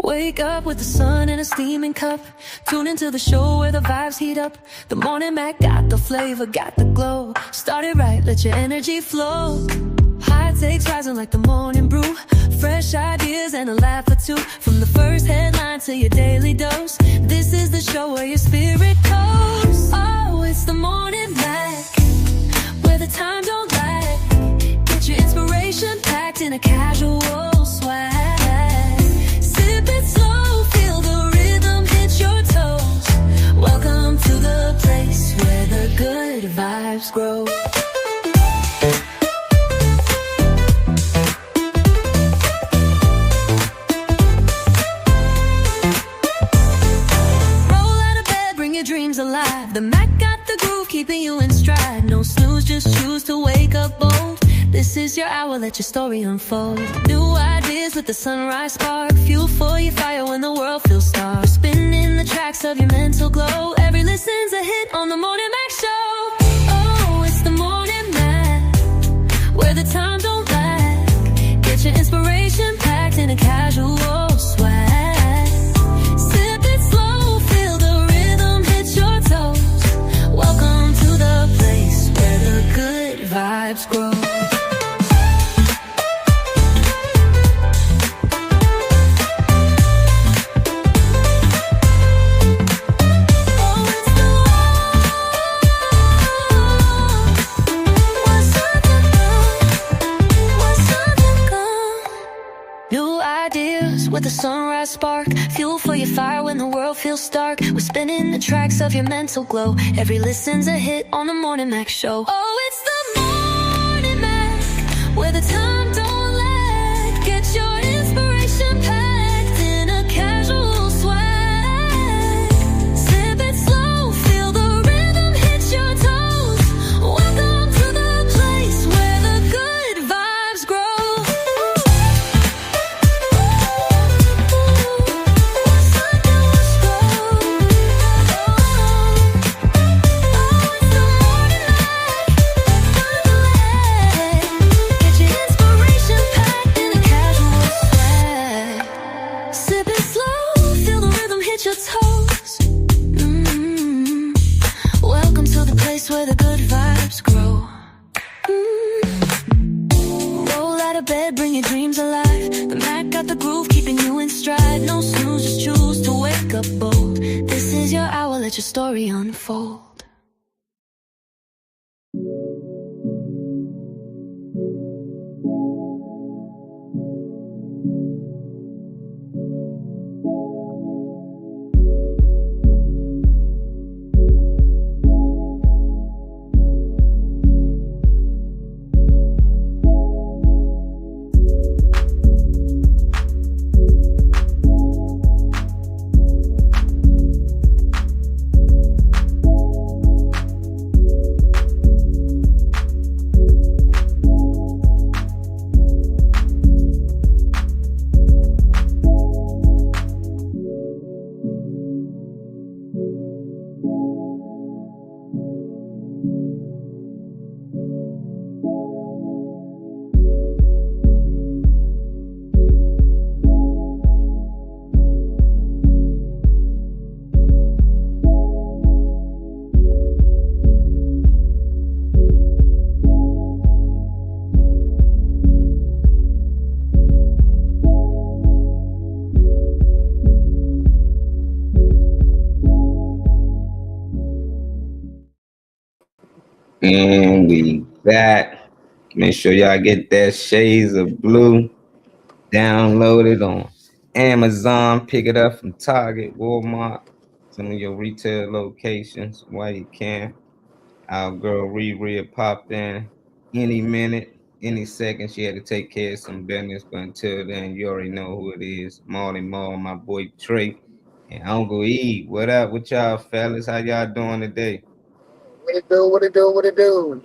Wake up with the sun in a steaming cup. Tune into the show where the vibes heat up. The Morning Mac got the flavor, got the glow. Start it right, let your energy flow. High takes rising like the morning brew. Fresh ideas and a laugh or two. From the first headline to your daily dose. This is the show where your spirit goes. Oh, it's the Morning Mac, where the time don't lag. Get your inspiration packed in a casual swag. Sip it slow, feel the rhythm hit your toes. Welcome to the place where the good vibes grow. Alive. The Mac got the groove, keeping you in stride. No snooze, just choose to wake up bold. This is your hour, let your story unfold. New ideas with the sunrise spark. Fuel for your fire when the world feels stark. Spinning the tracks of your mental glow. Every listen's a hit on the Morning Mac Show. Oh, it's the Morning Mac, where the time don't lag. Get your inspiration packed in a casual swag. Welcome to the place where the good vibes grow. With a sunrise spark, fuel for your fire when the world feels stark. We're spinning the tracks of your mental glow. Every listen's a hit on the Morning Mac Show. Oh, it's the Morning Mac, where the time don't lag. Get your inspiration packed in a casual swag. Sip it slow, feel the rhythm hit your toes. Welcome to the place where the good vibes grow. Your toes. Welcome to the place where the good vibes grow. Roll out of bed, bring your dreams alive. The Mac got the groove, keeping you in stride. No snooze, just choose to wake up bold. This is your hour, let your story unfold. And we back. Make sure y'all get that Shades of Blue downloaded on Amazon. Pick it up from Target, Walmart, some of your retail locations while you can. Our girl Riri popped in any minute, any second. She had to take care of some business, but until then, you already know who it is. Marty Mall, my boy Trey, and Uncle E. What up with y'all fellas? How y'all doing today? What it do? What it do? What it do?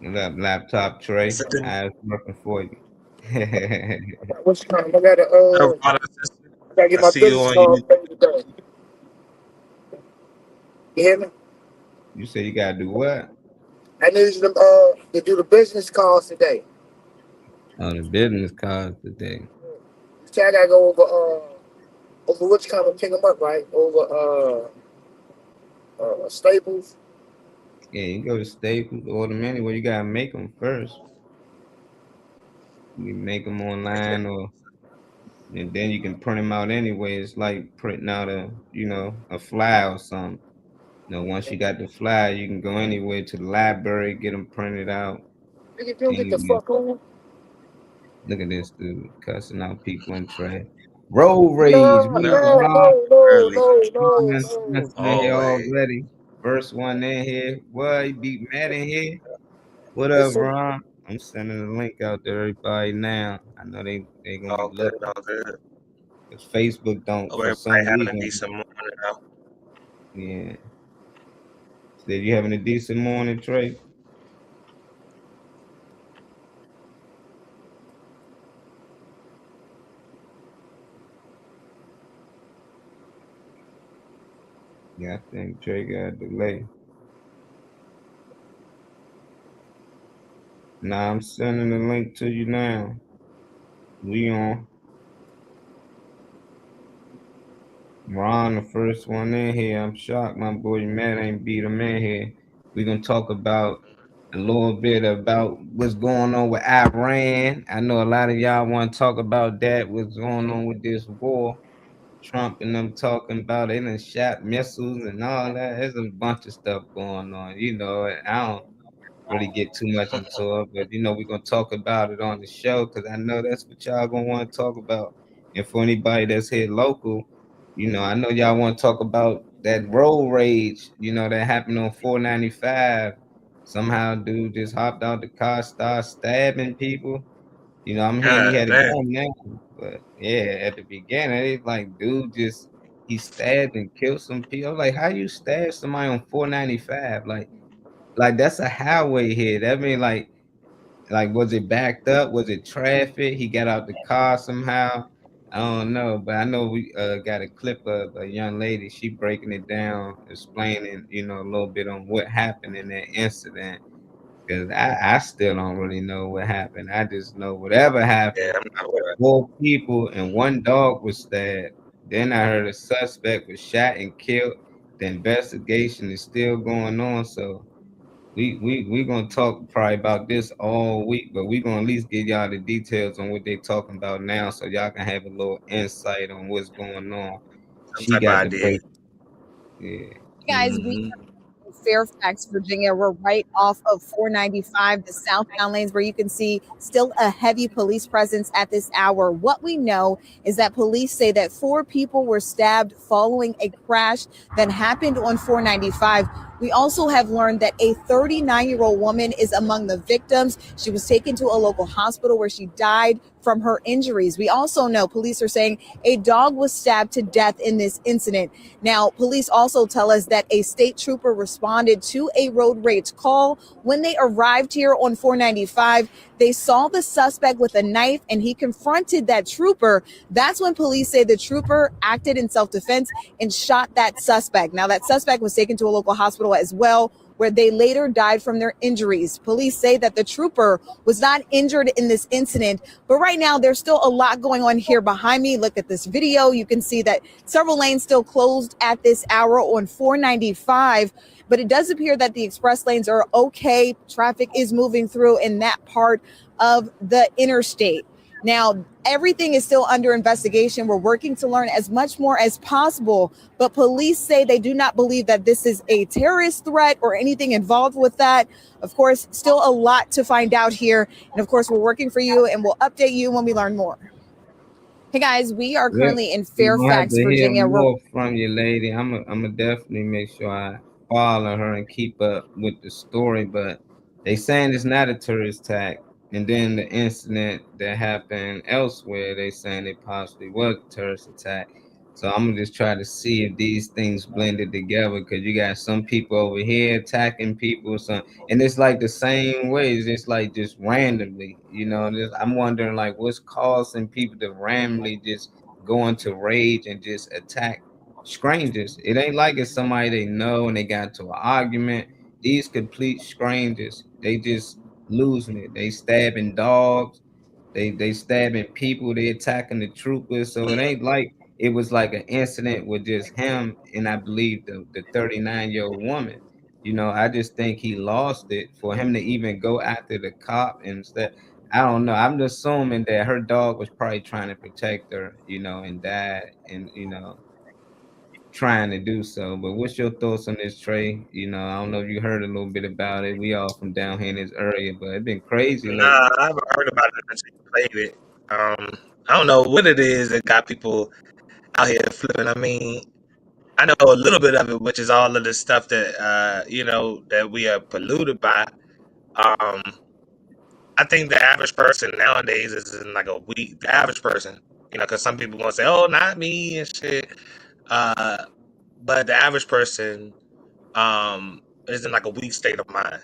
What up, laptop Trey? I was working for you. What's time? I gotta get my business card paid today. You hear me? You say you gotta do what? I need them to do the business calls today. Oh, the business cards today. See, I gotta go over which kind of pick them up, right? Over Staples. Yeah, you go to Staples, order them anywhere. You gotta make them first. You make them online, or and then you can print them out anyway. It's like printing out a flyer or something. Once you got the flyer, you can go anywhere to the library, get them printed out. Nigga, if you don't Then get you the can fuck on. look at this dude cussing out people in trash. Road rage. No, What no, up, no, Ron? no, no, no, no. Smith in here already. First one in here. What? You beat Matt in here? What up, Listen, Ron? I'm sending a link out to everybody now. I know they gonna be looking. Because Facebook don't for some reason. Yeah. Said you having a decent morning, Trey? Yeah, I think Trey got a delay. Nah, I'm sending the link to you now. We on. Ron, the first one in here. I'm shocked my boy Matt ain't beat him in here. We're gonna talk about a little bit about what's going on with Iran. I know a lot of y'all want to talk about that, what's going on with this war. Trump and them talking about it and shot missiles and all that. There's a bunch of stuff going on. I don't really get too much into it, but we're gonna talk about it on the show because I know that's what y'all gonna want to talk about. And for anybody that's here local, I know y'all want to talk about that road rage, that happened on 495. Somehow dude just hopped out the car, started stabbing people. I'm hearing he had a gun now, but yeah, at the beginning, it's like dude just he stabbed and killed some people. I'm like, how you stab somebody on 495? Like that's a highway here. That mean like was it backed up? Was it traffic? He got out the car somehow. I don't know, but I know we got a clip of a young lady. She breaking it down, explaining a little bit on what happened in that incident. Because I still don't really know what happened. I just know whatever happened. 4 people and one dog was stabbed. Then I heard a suspect was shot and killed. The investigation is still going on, so we gonna talk probably about this all week, but we gonna at least give y'all the details on what they talking about now, so y'all can have a little insight on what's going on. She got the break. Yeah. Guys, we are in Fairfax, Virginia. We're right off of 495, the southbound lanes, where you can see still a heavy police presence at this hour. What we know is that police say that 4 people were stabbed following a crash that happened on 495. We also have learned that a 39-year-old woman is among the victims. She was taken to a local hospital where she died from her injuries. We also know police are saying a dog was stabbed to death in this incident. Now, police also tell us that a state trooper responded to a road rage call. When they arrived here on 495, they saw the suspect with a knife and he confronted that trooper. That's when police say the trooper acted in self-defense and shot that suspect. Now, that suspect was taken to a local hospital as well, where they later died from their injuries. Police say that the trooper was not injured in this incident, but right now there's still a lot going on here behind me. Look at this video. You can see that several lanes still closed at this hour on 495, but it does appear that the express lanes are okay. Traffic is moving through in that part of the interstate. Now, everything is still under investigation. We're working to learn as much more as possible, but police say they do not believe that this is a terrorist threat or anything involved with that. Of course, still a lot to find out here. And of course, we're working for you and we'll update you when we learn more. Hey guys, we are currently in Fairfax, Virginia. More from you, lady. I'm definitely make sure I follow her and keep up with the story, but they saying it's not a terrorist attack. And then the incident that happened elsewhere, they saying it possibly was a terrorist attack. So I'm gonna just try to see if these things blended together, because you got some people over here attacking people, and it's like the same ways. It's like just randomly, I'm wondering like what's causing people to randomly just go into rage and just attack strangers. It ain't like it's somebody they know and they got into an argument. These complete strangers, they just losing it. They stabbing dogs. They stabbing people, they attacking the troopers. So it ain't like it was like an incident with just him and I believe the 39-year-old woman. I just think he lost it for him to even go after the cop and stuff. I don't know. I'm just assuming that her dog was probably trying to protect her, and died and trying to do so. But what's your thoughts on this, Trey? I don't know if you heard a little bit about it. We all from down here in this area, but it's been crazy lately. Nah, I haven't heard about it until you played it. I don't know what it is that got people out here flipping. I mean, I know a little bit of it, which is all of the stuff that that we are polluted by. Um, I think the average person nowadays is in like a week. The average person, because some people gonna say, "Oh, not me" and shit. But the average person is in like a weak state of mind.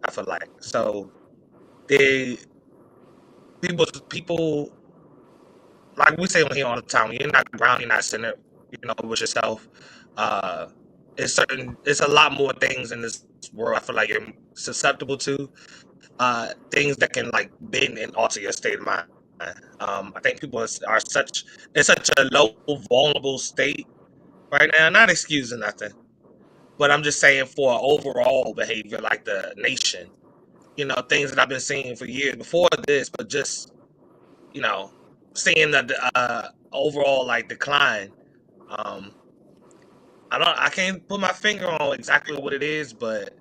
I feel like so they people like we say on here all the time. When you're not grounded, you're not centered, with yourself. Uh, it's a lot more things in this world. I feel like you're susceptible to things that can like bend and alter your state of mind. I think people are in such a low vulnerable state right now. Not excusing nothing, but I'm just saying for overall behavior, like the nation, things that I've been seeing for years before this, but just seeing the overall like decline. Um, I can't put my finger on exactly what it is, but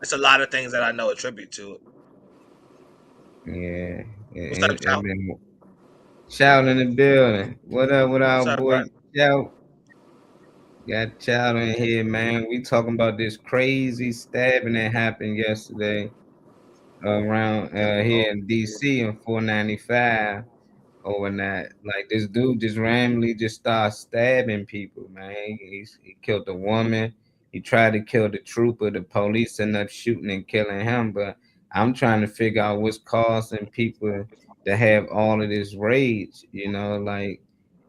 it's a lot of things that I know attribute to it. Yeah. What's up, Chow? Shout in the building. What up, boy? Bro? Shout. Got Child in here, man. We talking about this crazy stabbing that happened yesterday around here in DC on 495 overnight. Like this dude just randomly just started stabbing people, man. He killed a woman. He tried to kill the trooper. The police ended up shooting and killing him. But I'm trying to figure out what's causing people to have all of this rage. Like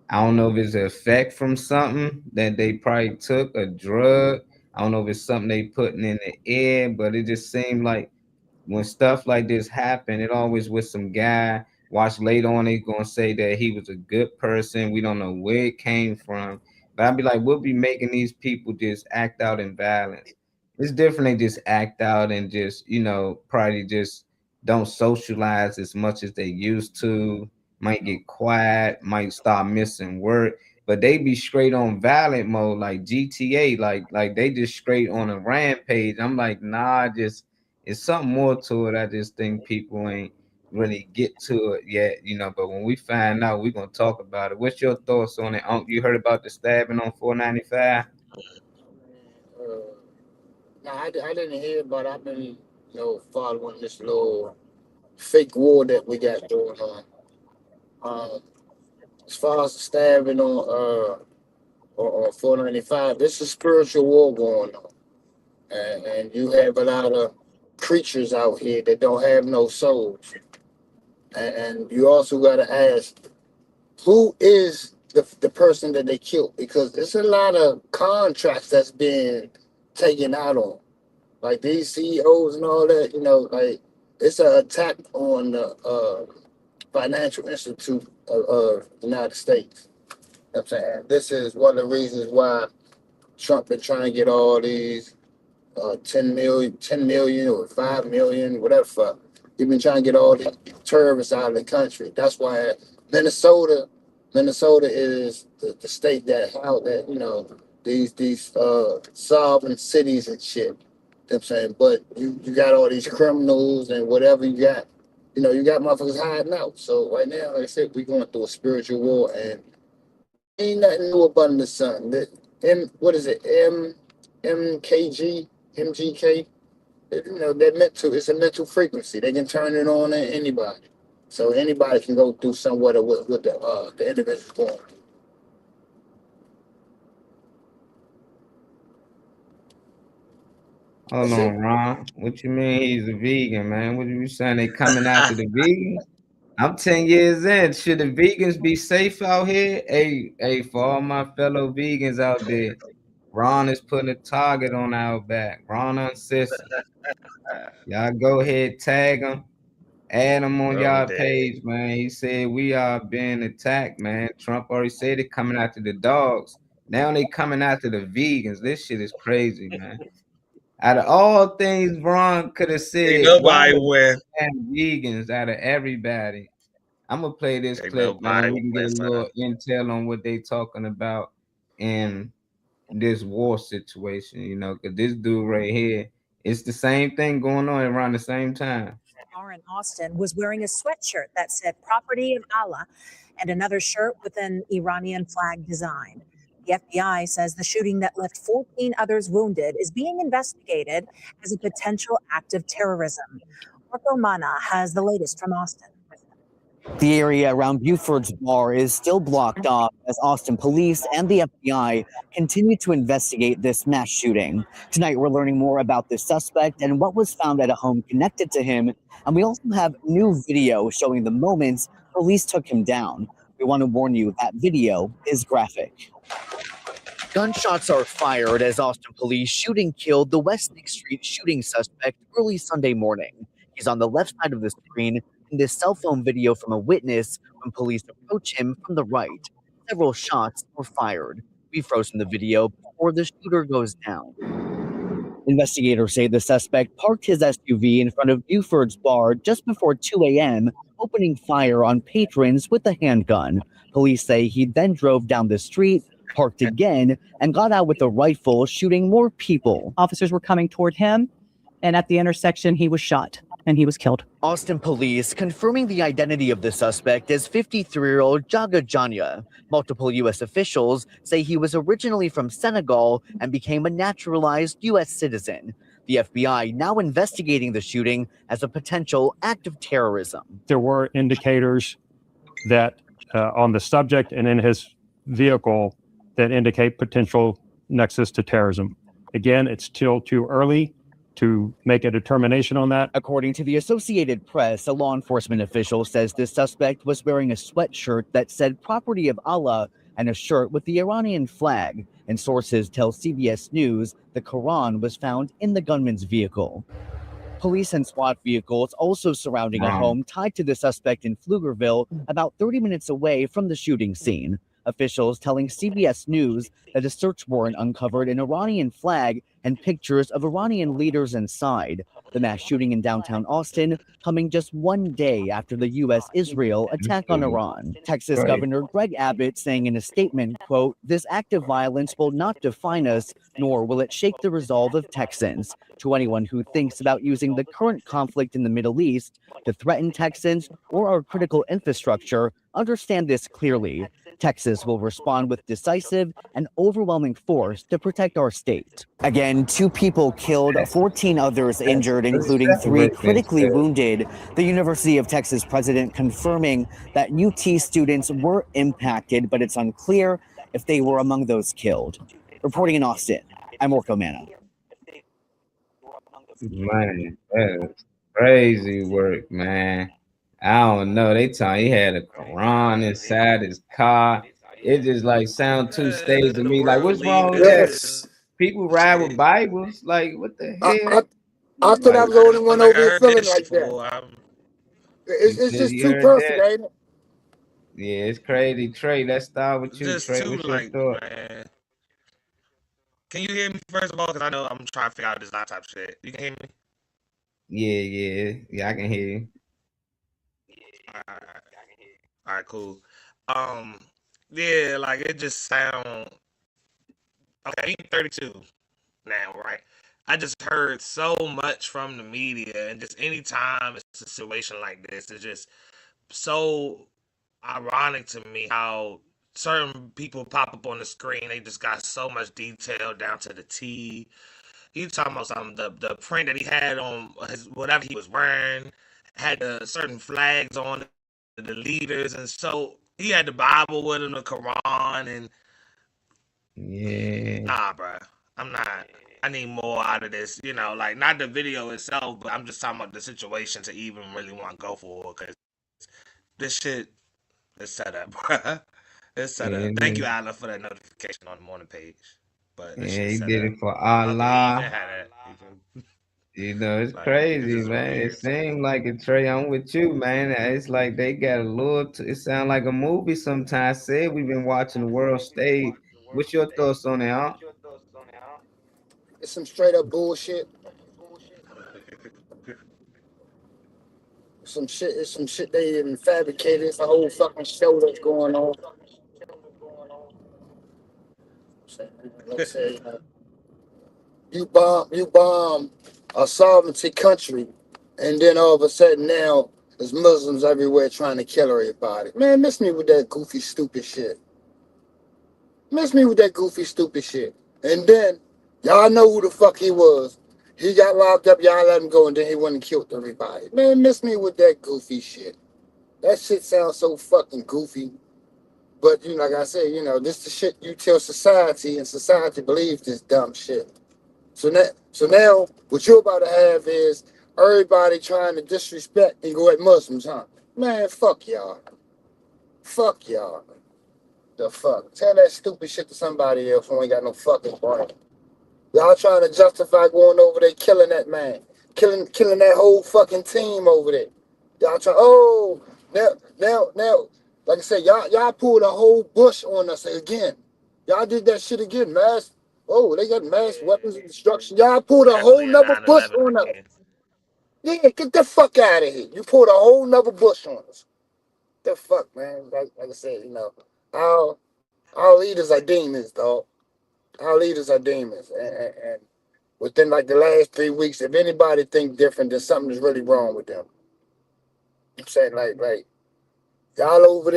I don't know if it's an effect from something that they probably took, a drug. I don't know if it's something they putting in the air, but it just seemed like when stuff like this happen, it always with some guy. Watch later on, they gonna say that he was a good person. We don't know where it came from, but I'd be like, we'll be making these people just act out in violence. It's different. They just act out and just probably just don't socialize as much as they used to. Might get quiet, might start missing work, but they be straight on violent mode like GTA, like they just straight on a rampage. I'm like, nah, just it's something more to it. I just think people ain't really get to it yet, but when we find out, we're gonna talk about it. What's your thoughts on it? You heard about the stabbing on 495? No, I didn't hear about it. I've been, following this little fake war that we got going on. As far as the stabbing on 495, this is a spiritual war going on, and you have a lot of creatures out here that don't have no souls, and you also got to ask who is the person that they killed, because there's a lot of contracts that's being taken out on, like these CEOs and all that. Like it's an attack on the financial institute of the United States. You know what I'm saying? This is one of the reasons why Trump been trying to get all these 10 million or 5 million, whatever fuck. He's been trying to get all the terrorists out of the country. That's why Minnesota is the state that held that, these sovereign cities and shit. You know what I'm saying? But you got all these criminals and whatever you got. You got motherfuckers hiding out. So right now, like I said, we going through a spiritual war, and ain't nothing new up under the sun. What is it? MKG, MGK. It's a mental frequency. They can turn it on at anybody. So anybody can go through somewhat of what the individual's going through. Hold on, Ron. What you mean he's a vegan, man? What you saying? They coming after the vegans? I'm 10 years in. Should the vegans be safe out here? Hey, for all my fellow vegans out there, Ron is putting a target on our back. Ron Unsisting. Y'all go ahead, tag him. Add him on Early y'all days. page, man. He said we are being attacked, man. Trump already said it coming after the dogs. Now they coming after the vegans. This shit is crazy, man. Out of all things Ron could have Ain't said, why nobody the win. damn vegans out of everybody? I'm gonna play this Ain't clip, man. nobody We can get win, a son. little intel on what they talking about in this war situation, you know, because this dude right here, it's the same thing going on around the same time. In Austin was wearing a sweatshirt that said property of Allah and another shirt with an Iranian flag design. The FBI says the shooting that left 14 others wounded is being investigated as a potential act of terrorism. Marco Mana has the latest from Austin. The area around Buford's bar is still blocked off as Austin police and the FBI continue to investigate this mass shooting. Tonight, we're learning more about the suspect and what was found at a home connected to him. And we also have new video showing the moments police took him down. We want to warn you that video is graphic. Gunshots are fired as Austin police shooting killed the West Nick Street shooting suspect early Sunday morning. He's on the left side of the screen in this cell phone video from a witness when police approach him from the right. Several shots were fired. We frozen the video before the shooter goes down. Investigators say the suspect parked his SUV in front of Buford's bar just before 2 a.m., opening fire on patrons with a handgun. Police say he then drove down the street, parked again, and got out with a rifle, shooting more people. Officers were coming toward him, and at the intersection, he was shot and he was killed. Austin police confirming the identity of the suspect as 53-year-old Jaga Janya. Multiple U.S. officials say he was originally from Senegal and became a naturalized U.S. citizen. The FBI now investigating the shooting as a potential act of terrorism. There were indicators that on the subject and in his vehicle that indicate potential nexus to terrorism. Again, it's still too early to make a determination on that. According to the Associated Press, a law enforcement official says the suspect was wearing a sweatshirt that said property of Allah and a shirt with the Iranian flag. And sources tell CBS News the Quran was found in the gunman's vehicle. Police and SWAT vehicles also surrounding a home tied to the suspect in Pflugerville, about 30 minutes away from the shooting scene. Officials telling CBS News that a search warrant uncovered an Iranian flag and pictures of Iranian leaders inside. The mass shooting in downtown Austin coming just one day after the U.S.-Israel attack on Iran. Texas Governor Greg Abbott saying in a statement, quote, "This act of violence will not define us, nor will it shake the resolve of Texans. To anyone who thinks about using the current conflict in the Middle East to threaten Texans or our critical infrastructure, understand this clearly. Texas will respond with decisive and overwhelming force to protect our state." Again, 2 people killed, 14 others injured, including 3 critically wounded. The University of Texas president confirming that UT students were impacted, but it's unclear if they were among those killed. Reporting in Austin, I'm Marco Mana. Man, that's crazy work, man. I don't know. They telling he had a Quran inside his car. It just like sound too staged to me. Like, what's wrong with that? People ride with Bibles. Like, what the hell? I thought I was the only one Like, over I here heard feeling this like that. before. It's just You too heard perfect, that? ain't it? Yeah, it's crazy. Trey, let's start with you, Just Trey. too What's your like, thought? man. Can you hear me first of all? Because I know I'm trying to figure out this laptop shit. You can hear me? Yeah, I can hear you. All right, cool. Yeah, like it just sound okay. I'm 32 now, right? I just heard so much from the media, and just anytime it's a situation like this, it's just so ironic to me how certain people pop up on the screen. They just got so much detail down to the T. You talking about something? The print that he had on his whatever he was wearing had certain flags on it, the leaders, and so he had the Bible with him, the Quran, and Yeah. nah, bro, I'm not. I need more out of this, you know, like not the video itself, but I'm just talking about the situation to even really want to go for, because this shit is set up, bro. It's set up. Thank you, Alan, for that notification on the morning page. But this Yeah, he shit's set did up. it for Mother even Allah. had it. You know, it's Like it's crazy, just man. It weird. seems like it, Trey. I'm with you, man. It's like they got a little. It sounds like a movie sometimes. Said we've been watching the world stage. What's your thoughts on it, huh? It's some straight up bullshit. Some shit. It's some shit they even fabricated. It's a whole fucking show that's going on. Let's say you bomb a sovereignty country, and then all of a sudden now there's Muslims everywhere trying to kill everybody. Man, miss me with that goofy stupid shit. Miss me with that goofy stupid shit. And then y'all know who the fuck he was. He got locked up, y'all let him go, and then he went and killed everybody. Man, miss me with that goofy shit. That shit sounds so fucking goofy. But you know, like I said, you know, this the shit you tell society, and society believes this dumb shit. So now what you're about to have is everybody trying to disrespect and go at Muslims, huh? Man, fuck y'all. Fuck y'all. The fuck? Tell that stupid shit to somebody else who ain't got no fucking brain. Y'all trying to justify going over there killing that man, killing that whole fucking team over there. Y'all try. Oh, now, like I said, y'all pulled a whole bush on us again. Y'all did that shit again, mass. Oh, they got mass weapons of destruction. Y'all pulled a whole Definitely a nother bush 9/11 on us. again. Yeah, get the fuck out of here. You pulled a whole nother bush on us. The fuck, man. Like I said, you know, our leaders are demons, dog. Our leaders are demons, and within like the last 3 weeks, if anybody think different, then something is really wrong with them. I'm saying like y'all over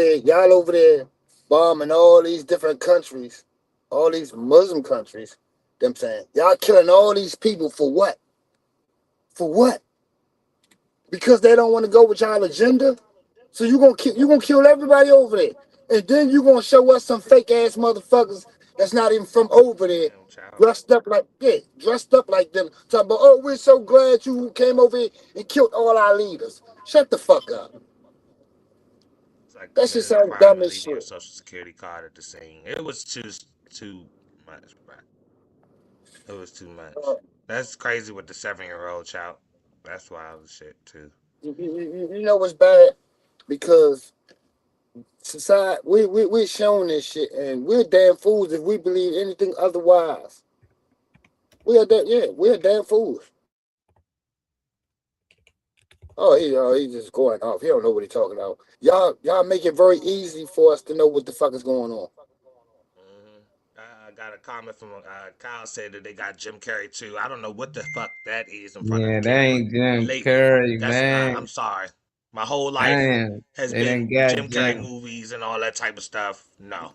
there bombing all these different countries, all these Muslim countries. Them saying y'all killing all these people for what? For what? Because they don't want to go with y'all agenda. So you gonna kill everybody over there, and then you gonna show us some fake ass motherfuckers that's not even from over there, Damn, child. dressed up like them. Talking about, oh, we're so glad you came over here and killed all our leaders. Shut the fuck up. It's like That shit committing a sounds crime dumb and as leaving your shit. social security card at the scene. It was just too much, bro. It was too much. Uh, That's crazy with the 7-year-old child. That's wild as shit too. you know what's bad? Because society, we're shown this shit, and we're damn fools if we believe anything otherwise. We're damn fools. Oh, he's just going off. He don't know what he's talking about. Y'all make it very easy for us to know what the fuck is going on. hmm I got a comment from Kyle said that they got Jim Carrey too. I don't know what the fuck that is in front of the Yeah, they camera ain't Jim lately. Curry, That's I'm man. sorry. My whole life Damn, has they done been got Jim Carrey Jim. movies and all that type of stuff. No,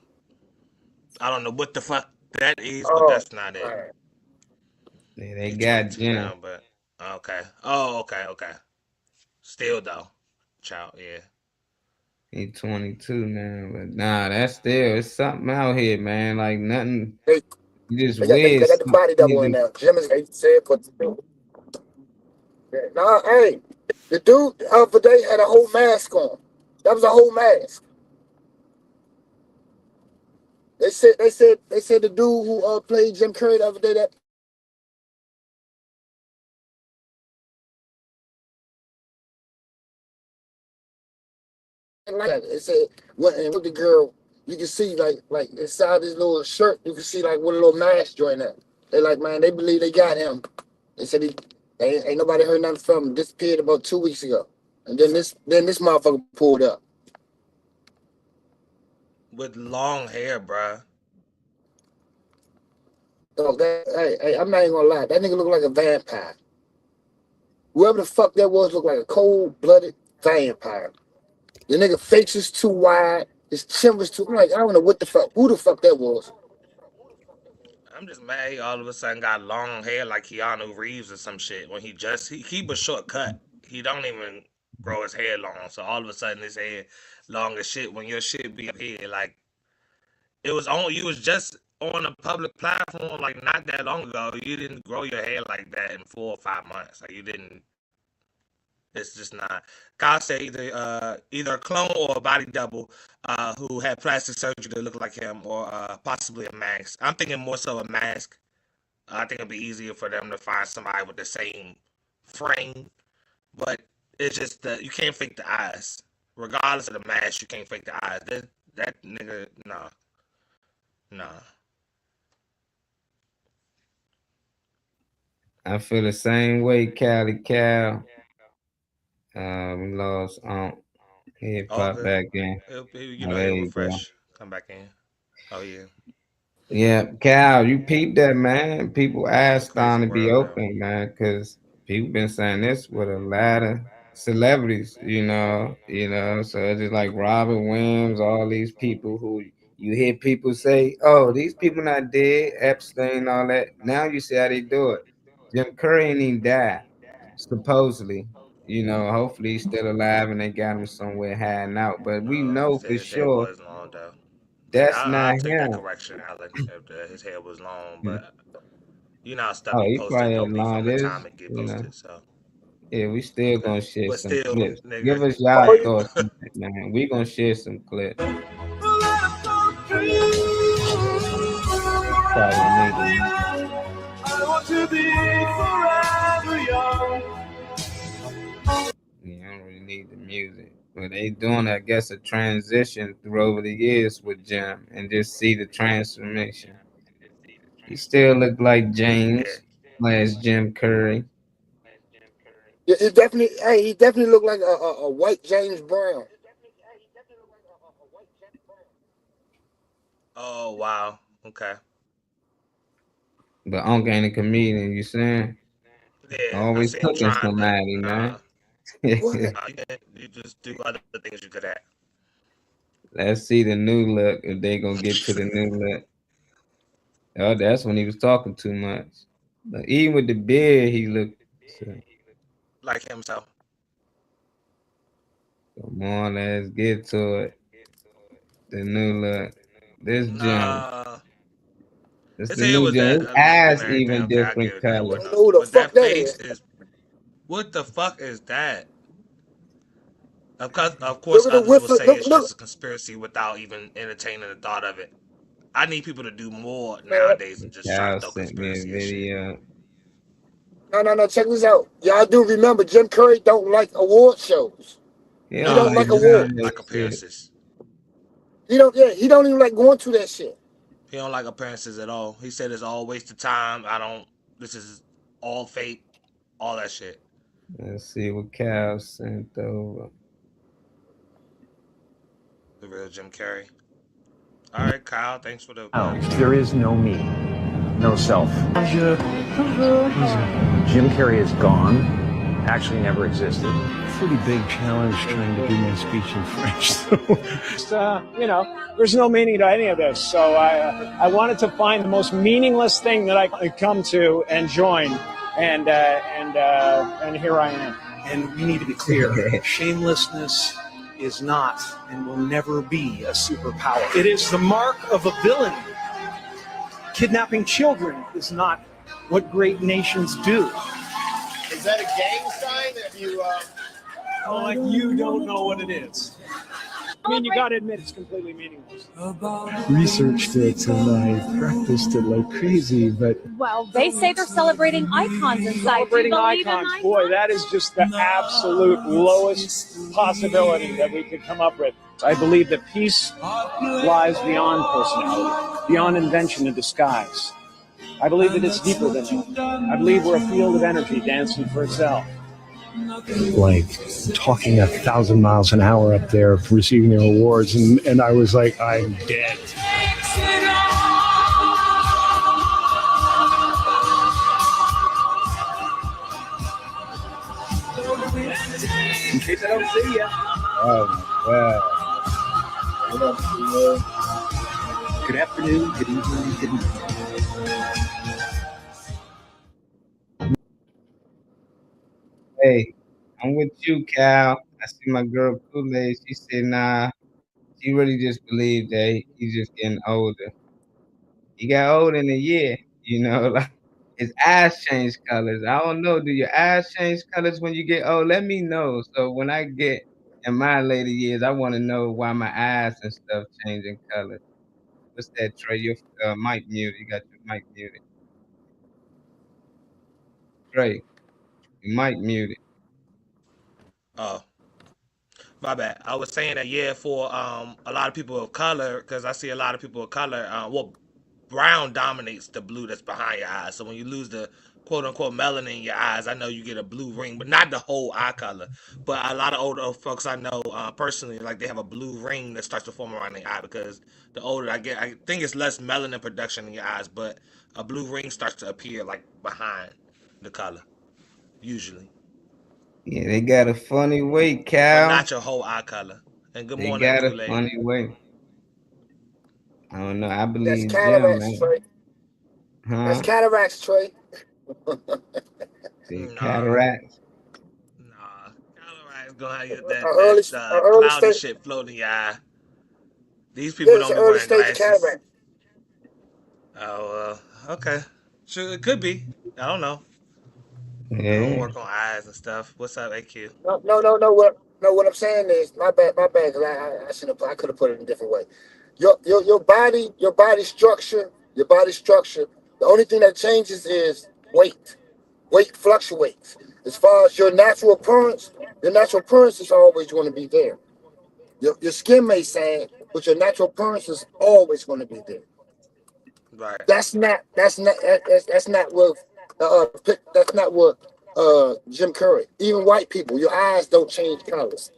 I don't know what the fuck that is, but Oh, that's not it. man. Yeah, they He's got 22 Jim. now, but okay. Oh, okay. Still though, child. Yeah. He 22 now, but nah, that's still it's something out here, man. Like nothing. They, You just they weird. got the body double in You there. Jim is they said, but nah, hey, the dude the other day had a whole mask on. That was a whole mask. They said the dude who played Jim Curry the other day that like that. It said and with the girl, you can see like inside his little shirt, you can see like what a little mask joint at. They like, man, they believe they got him. They said ain't nobody heard nothing from him. Disappeared about 2 weeks ago. And then this motherfucker pulled up. With long hair, bruh. So hey, I'm not even gonna lie. That nigga look like a vampire. Whoever the fuck that was looked like a cold-blooded vampire. The nigga face is too wide. His chin was too. I'm like, I don't know what the fuck. Who the fuck that was? I'm just mad he all of a sudden got long hair like Keanu Reeves or some shit when he keep a short cut. He don't even grow his hair long. So all of a sudden his hair long as shit when your shit be up here. Like you was just on a public platform like not that long ago. You didn't grow your hair like that in 4 or 5 months. Like you didn't. It's just not. Kyle said either a clone or a body double who had plastic surgery to look like him, or possibly a mask. I'm thinking more so a mask. I think it'd be easier for them to find somebody with the same frame, but it's just that you can't fake the eyes. Regardless of the mask, you can't fake the eyes. That nigga, nah, nah. I feel the same way, Cali Cal. We lost he All popped good. back in. You Oh, know, there he'll you go. refresh, come back in. Oh yeah, Yeah, Cal, you peeped that, man. People it's a ass crazy starting to be world, bro. open, man, because people been saying this with a lot of celebrities, So it's just like Robin Williams, all these people who you hear people say, "Oh, these people not dead," Epstein, all that. Now you see how they do it. Jim Curry ain't even died, supposedly. Hopefully he's still alive and they got him somewhere hiding out. But we know for His hair sure was long though. that's I'll not take that him. correction, Alan. If his hair was long, but you know how stuff Oh, be he posted probably had don't be from long. the This, time it get posted. So, yeah, we still gonna share but some still, clips. Give nigga. us Oh, y'all thoughts on it, man. We gonna share some clips. Probably need Yeah, I don't really need the music. But they doing, I guess, a transition through over the years with Jim and just see the transformation. He still look like Yeah. James, slash Jim Curry. yeah, it definitely. Hey, he definitely looked like a white James Brown. Oh wow. Okay. But Uncle ain't a comedian, you saying? Yeah, I Always see him cooking trying, but somebody, nah. man. What? You just do other things you good at. Let's see the new look if they gonna get to the new look. Oh, that's when he was talking too much. But even with the beard, he looked. Like himself. Come on, let's get to it. The new look. This Jim. Nah. It's His the hair new was Jim. that His a look and eyes everything. even Okay, I give different it that. color. I But don't know who the but fuck that that face is. is what the fuck is that? Of Look course, at the others will whiff. say Look, it's just look, a conspiracy without even entertaining the thought of it. I need people to do more man. nowadays than just try to Cal throw sent me a conspiracy and shit. video. No, no, no. Check this out. Y'all do remember Jim Curry don't like award shows. He He Nah, don't don't be he like does doing not awards. this like shit. appearances. He don't. Yeah, he don't even like going to that shit. He don't like appearances at all. He said it's all waste of time. I don't. This is all fake. All that shit. Let's see what Cal sent over. The real Jim Carrey. All right, Kyle. Thanks for the There is no me, no self. Jim Carrey is gone, actually never existed. Pretty big challenge trying to do my speech in French. So, there's no meaning to any of this. So I wanted to find the most meaningless thing that I could come to and join, and here I am. And we need to be clear: shamelessness is not and will never be a superpower. It is the mark of a villain. Kidnapping children is not what great nations do. Is that a gang sign that you? Like you don't know what it is. I mean, you got to admit it's completely meaningless. Researched it and I practiced it like crazy, but Well, they say they're celebrating icons inside. celebrating icons, boy, that is just the absolute lowest possibility that we could come up with. I believe that peace lies beyond personality, beyond invention and disguise. I believe that it's deeper than that. I believe we're a field of energy dancing for itself. Like talking 1,000 miles an hour up there, receiving their awards, and I was like, I'm dead. In case I don't see ya. Oh my god. Good afternoon, good evening, good evening. Hey, I'm with you, Cal. I see my girl Kool-Aid. She said, nah, she really just believed that he's just getting older. He got old in a year, like his eyes change colors. I don't know. Do your eyes change colors when you get old? Let me know. So when I get in my later years, I want to know why my eyes and stuff changing color. What's that, Trey? Your mic muted. You got your mic muted. Trey. Your mic muted. Oh, my bad. I was saying that yeah, for a lot of people of color, because I see a lot of people of color. Well, brown dominates the blue that's behind your eyes. So when you lose the quote unquote melanin in your eyes, I know you get a blue ring, but not the whole eye color. But a lot of older folks I know personally, like they have a blue ring that starts to form around the eye because the older I get, I think it's less melanin production in your eyes, but a blue ring starts to appear like behind the color, usually, Yeah, they got a funny way, but Cal. not your whole eye color. And good They morning, got Blue a Lady. funny way. I don't know. I That's believe Jim, cataracts, man. Trey. That's Huh? cataracts, Trey. The Nah, cataracts. nah. Cataract's gonna have you An early, cloudy stage. shit floating in your eye. These Yeah, people it's don't an be early wearing stage of glasses. cataract. Oh, okay. Sure, it could be. I don't know. I don't Yeah. work on eyes and stuff. What's up, AQ? No. What I'm saying is, my bad. Cause I should have. I could have put it in a different way. Your body structure. The only thing that changes is weight. Weight fluctuates. As far as your natural appearance is always going to be there. Your skin may sag, but your natural appearance is always going to be there. Right. That's not what that's not what Jim Curry. Even white people, your eyes don't change colors.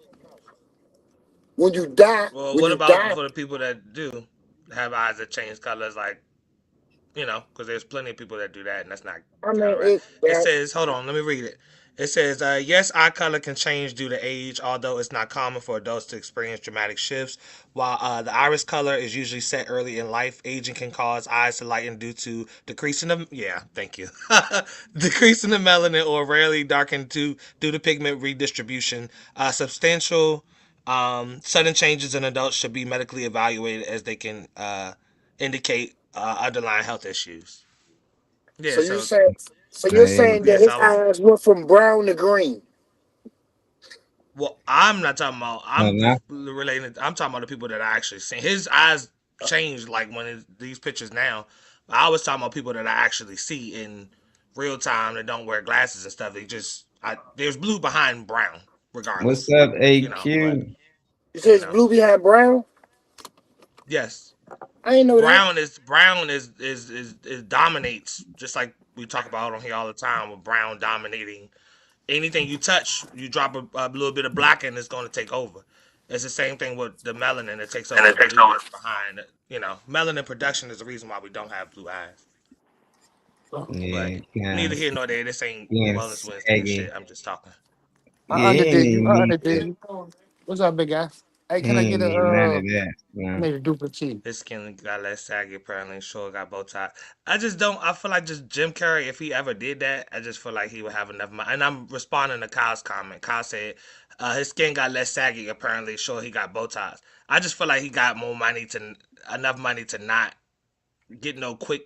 When you die, Well, what about for the people that do have eyes that change colors, like, because there's plenty of people that do that, and that's not I mean, cataract. It says, hold on, let me read it. It says, yes, eye color can change due to age, although it's not common for adults to experience dramatic shifts. While the iris color is usually set early in life, aging can cause eyes to lighten due to decreasing the thank you, decreasing the melanin or rarely darken due to pigment redistribution. Substantial sudden changes in adults should be medically evaluated as they can indicate underlying health issues. Yeah, so so you're saying that his eyes went from brown to green. well, I'm not talking about. I'm No. relating. I'm talking about the people that I actually seen. His eyes changed like when these pictures now. I was talking about people that I actually see in real time that don't wear glasses and stuff. There's blue behind brown, regardless. What's up, You know, AQ? You say it's blue behind brown? yes, I didn't know brown is dominates, just like we talk about on here all the time, with brown dominating. Anything you touch, you drop a little bit of black and it's going to take over. It's the same thing with the melanin. It takes over the blue behind it. Melanin production is the reason why we don't have blue eyes. Yeah, But neither here nor there. This ain't yeah, Wellness Wednesday and shit. I'm just talking. I underdid you. What's up, big guy? Hey, can I get none of that. I need a duplicate. His skin got less saggy apparently. Sure got Botox. I feel like just Jim Carrey, if he ever did that, I just feel like he would have enough money. And I'm responding to Kyle's comment. Kyle said his skin got less saggy apparently. Sure, he got Botox. I just feel like he got enough money to not get no quick,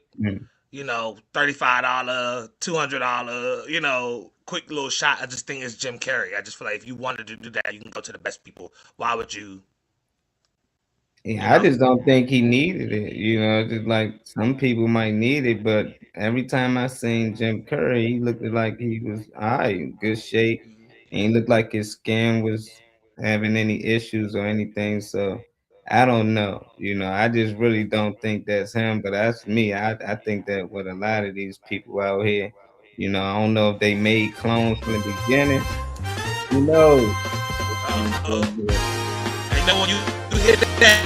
$35, $200, quick little shot. I just think it's Jim Carrey. I just feel like if you wanted to do that, you can go to the best people. Why would you? Yeah, I just don't think he needed it. Just like some people might need it, but every time I seen Jim Curry, he looked like he was in good shape. And he looked like his skin was having any issues or anything. So I don't know. I just really don't think that's him, but that's me. I think that with a lot of these people out here, I don't know if they made clones from the beginning. Who knows? I know when you hit that,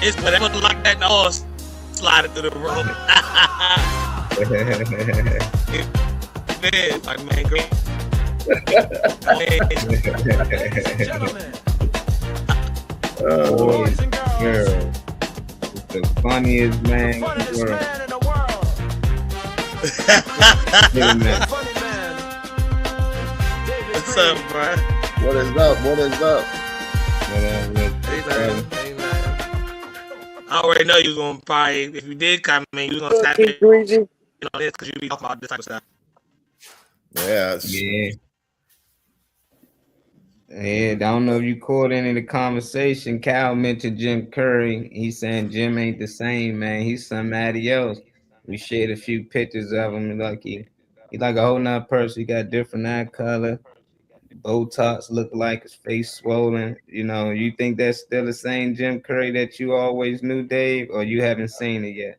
it's whatever like that nose sliding through the room. Like, man, girl. Boys and girls. It's the funniest man in the world. What's up, bro? What is up? I already know you gonna probably, if you did come in, you gonna snap it. This because you be talking about this type of stuff. Yeah. I don't know if you caught any of the conversation. Cal mentioned Jim Curry. He's saying Jim ain't the same, man. He's somebody else. We shared a few pictures of him, like he He like a whole nother person. He got different eye color. Botox look like his face swollen. You know, you think that's still the same Jim Curry that you always knew, Dave, or you haven't seen it yet?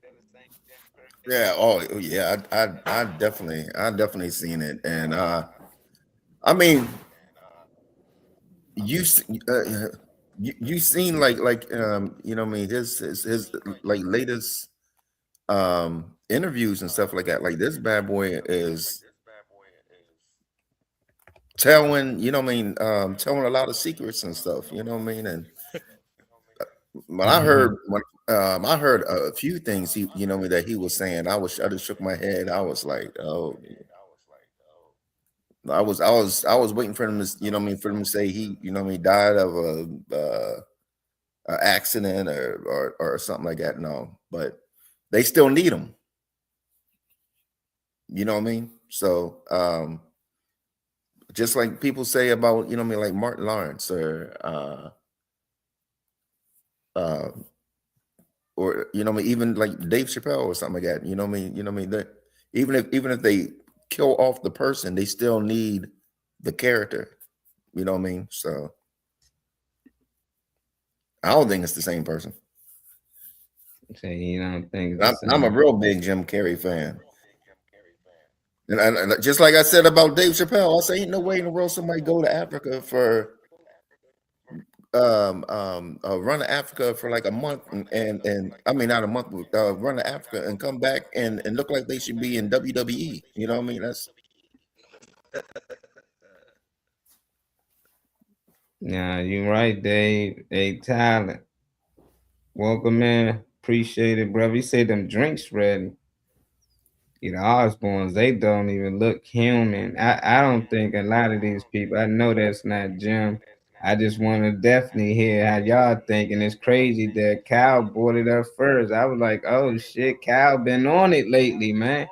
Yeah. Oh, yeah. I definitely seen it, and I mean, you you seen like you know what I mean, his like latest interviews and stuff like that. Like this bad boy is telling, you know what I mean, telling a lot of secrets and stuff, you know what I mean. And when I heard I heard a few things he, you know what I mean, that he was saying, I just shook my head. I was like, oh, I was waiting for him to, you know what I mean, for him to say he, you know what I mean, died of a accident or something like that. No, but they still need him. You know what I mean? So just like people say about, you know what I mean, like Martin Lawrence or you know what I mean, even like Dave Chappelle or something like that. You know what I mean? You know what I mean? That even if they kill off the person, they still need the character. You know what I mean? So I don't think it's the same person. Say you don't think I'm a real big Jim Carrey fan. And just like I said about Dave Chappelle, I say ain't no way in the world somebody go to Africa for run to Africa for like a month and I mean not a month, run to Africa and come back and look like they should be in WWE. You know what I mean? That's yeah, you're right, Dave. Hey, Talent. Welcome in. Appreciate it, brother. He said them drinks ready. You know, Osborns, they don't even look human. I don't think a lot of these people, I know that's not Jim. I just want to definitely hear how y'all thinking. It's crazy that Cal brought it up first. I was like, oh shit, Cal been on it lately, man.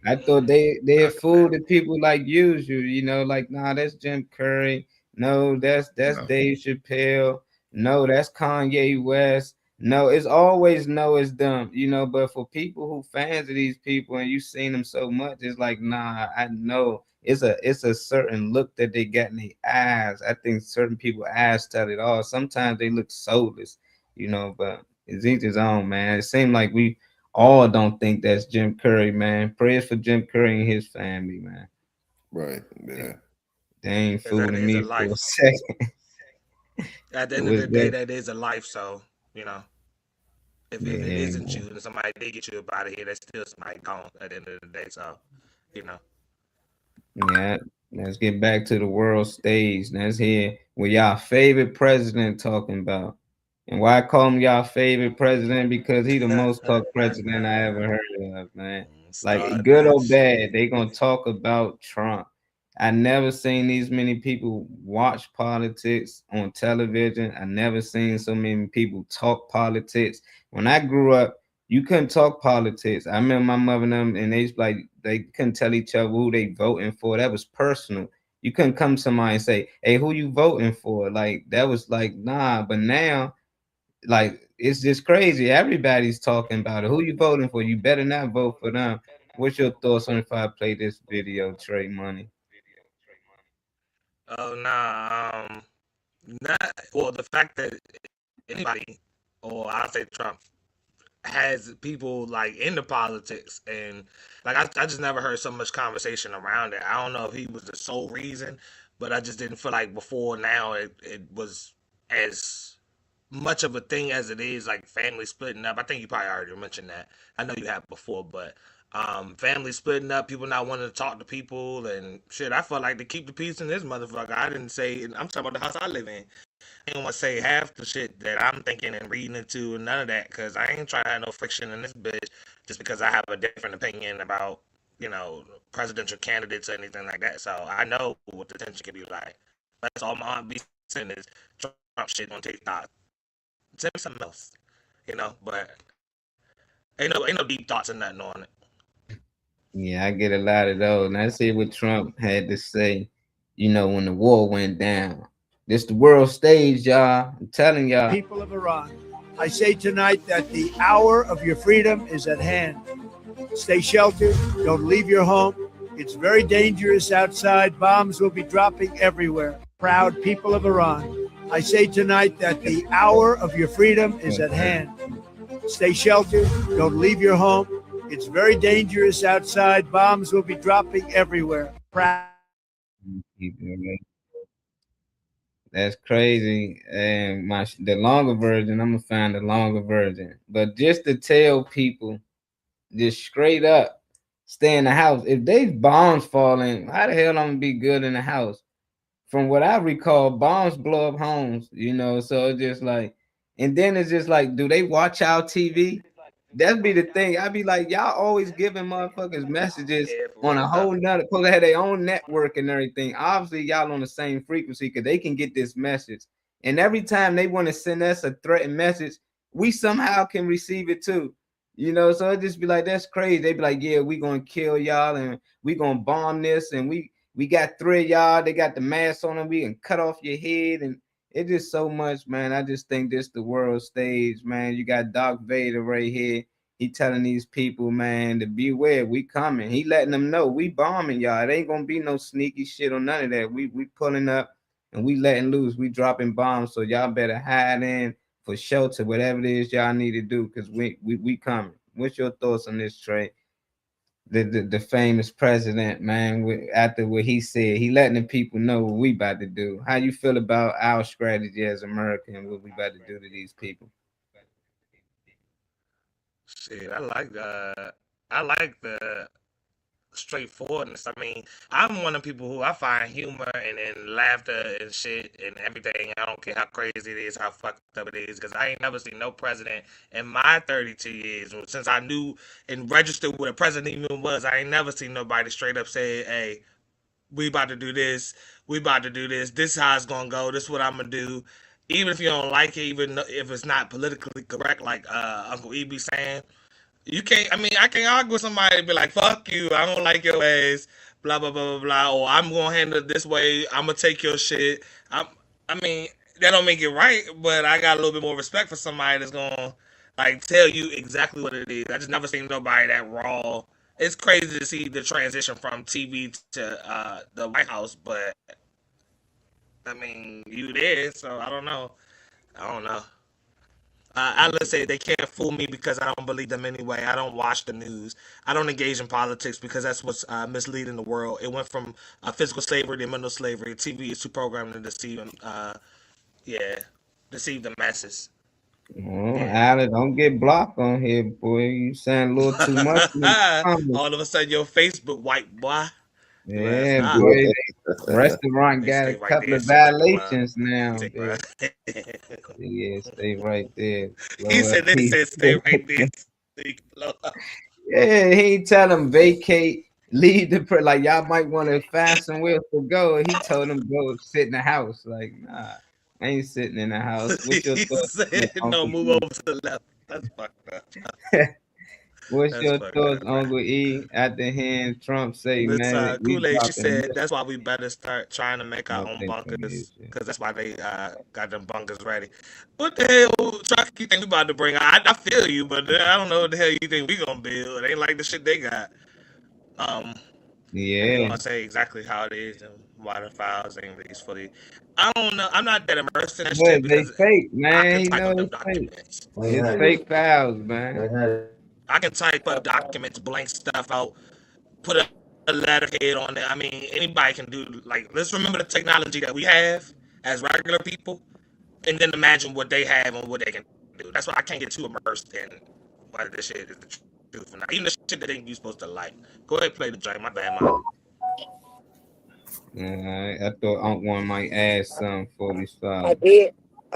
I thought they had fooled the people like usual, you know, like, nah, that's Jim Curry. No, that's Dave Chappelle. No, that's Kanye West. No, it's always no, it's them, you know. But for people who fans of these people and you've seen them so much, it's like, nah, I know it's a certain look that they got in their eyes. I think certain people eyes tell it all. Sometimes they look soulless, you know, but it's each his own, man. It seemed like we all don't think that's Jim Curry, man. Prayers for Jim Curry and his family, man. Right. Yeah. They ain't That fooling is me a for life. a second. At the end of the day, that is a life. So, you know, if it Yeah, isn't you and somebody did get you up out of here, that's still somebody gone at the end of the day. So, you know. yeah. Let's get back to the world stage. Let's hear what y'all favorite president talking about. And why I call him y'all favorite president? Because he the most talked president I ever heard of, man. Like Start good or this bad, shit. they gonna talk about Trump. I never seen these many people watch politics on television. I never seen so many people talk politics. When I grew up, you couldn't talk politics. I remember my mother and them, and they couldn't tell each other who they voting for. That was personal. You couldn't come to somebody and say, "Hey, who you voting for?" Like that was like nah. But now, like it's just crazy. Everybody's talking about it. Who you voting for? You better not vote for them. What's your thoughts on if I play this video, Trey Money? Oh nah, not well. The fact that anybody, or I'll say Trump, has people like into politics and like I just never heard so much conversation around it. I don't know if he was the sole reason, but I just didn't feel like before now it was as much of a thing as it is, like family splitting up. I think you probably already mentioned that. I know you have before, but family splitting up, people not wanting to talk to people and shit. I felt like to keep the peace in this motherfucker. I didn't say, I'm talking about the house I live in. I ain't want to say half the shit that I'm thinking and reading into and none of that, because I ain't trying to have no friction in this bitch just because I have a different opinion about, you know, presidential candidates or anything like that. So I know what the tension can be like. That's all my aunt be saying is Trump shit on TikTok. Send me something else, you know, but ain't no deep thoughts and nothing on it. Yeah, I get a lot of those. And I see what Trump had to say, you know, when the war went down. This the world stage, y'all. I'm telling y'all. People of Iran, I say tonight that the hour of your freedom is at hand. Stay sheltered. Don't leave your home. It's very dangerous outside. Bombs will be dropping everywhere. Proud people of Iran, I say tonight that the hour of your freedom is at hand. Stay sheltered. Don't leave your home. It's very dangerous outside. Bombs will be dropping everywhere. Proud. That's crazy. And the longer version, I'm gonna find the longer version. But just to tell people, just straight up, stay in the house. If they bombs falling, how the hell I'm gonna be good in the house? From what I recall, bombs blow up homes, so it's just like, and then it's just like, do they watch our TV? That'd be the thing. I'd be like, y'all always giving motherfuckers messages on a whole nother, because they have their own network and everything. Obviously, y'all on the same frequency because they can get this message. And every time they want to send us a threatened message, we somehow can receive it too. So it just be like, that's crazy. They be like, yeah, we gonna kill y'all and we gonna bomb this, and we got 3 of y'all. They got the mask on them. We can cut off your head, and it's just so much, man. I just think this the world stage, man. You got Darth Vader right here. He telling these people, man, to beware. We coming. He letting them know we bombing y'all. It ain't gonna be no sneaky shit or none of that. We pulling up and we letting loose. We dropping bombs. So y'all better hide in for shelter, whatever it is y'all need to do, because we coming. What's your thoughts on this, Trey? The famous president, man, after what he said, he letting the people know what we about to do. How you feel about our strategy as America and what we about to do to these people? Shit, I like the straightforwardness. I mean, I'm one of the people who I find humor and laughter and shit and everything. I don't care how crazy it is, how fucked up it is, because I ain't never seen no president in my 32 years since I knew and registered what a president even was. I ain't never seen nobody straight up say, "Hey, we about to do this. We about to do this. This is how it's gonna go. This is what I'm gonna do." Even if you don't like it, even if it's not politically correct, like Uncle E be saying. You can't. I mean, I can't argue with somebody and be like, "Fuck you! I don't like your ass." Blah blah blah blah blah. Or I'm gonna handle it this way. I'm gonna take your shit. I mean, that don't make it right, but I got a little bit more respect for somebody that's gonna like tell you exactly what it is. I just never seen nobody that raw. It's crazy to see the transition from TV to the White House, but I mean, you there, so I don't know. I don't know. I let's say they can't fool me because I don't believe them anyway. I don't watch the news. I don't engage in politics because that's what's misleading the world. It went from physical slavery to mental slavery. TV is too programmed to deceive them. Deceive the masses. Oh, Allen, don't get blocked on here, boy. You sound a little too much. All of a sudden, your Facebook white boy. Yeah, boy. Restaurant got a couple of violations now. Yeah, stay right there. He said they said stay right there. Yeah, he ain't tell them vacate, leave the like y'all might want to find somewhere to go. He told them go sit in the house. Like, nah, I ain't sitting in the house. What's your thoughts? Said, no, move over to the left. That's fucked up. What's your thoughts, Uncle E? After hearing Trump say, man, Kool-Aid, she said that's why we better start trying to make our own bunkers, because that's why they got them bunkers ready. What the hell, Chuck, you think we about to bring? I feel you, but I don't know what the hell you think we gonna build. It ain't like the shit they got. Yeah. I'll say exactly how it is and why the files ain't released fully. I don't know. I'm not that immersed in that shit They because fake, man. I can You type know up them it's fake. documents. It's fake files, man. I can type up documents, blank stuff out, put a letterhead on it. I mean, anybody can do. Like, let's remember the technology that we have as regular people, and then imagine what they have and what they can do. That's why I can't get too immersed in why this shit is the truth. Not even the shit that ain't you supposed to like. Go ahead, play the joint. My bad, man. I thought Uncle One might add something before we start. I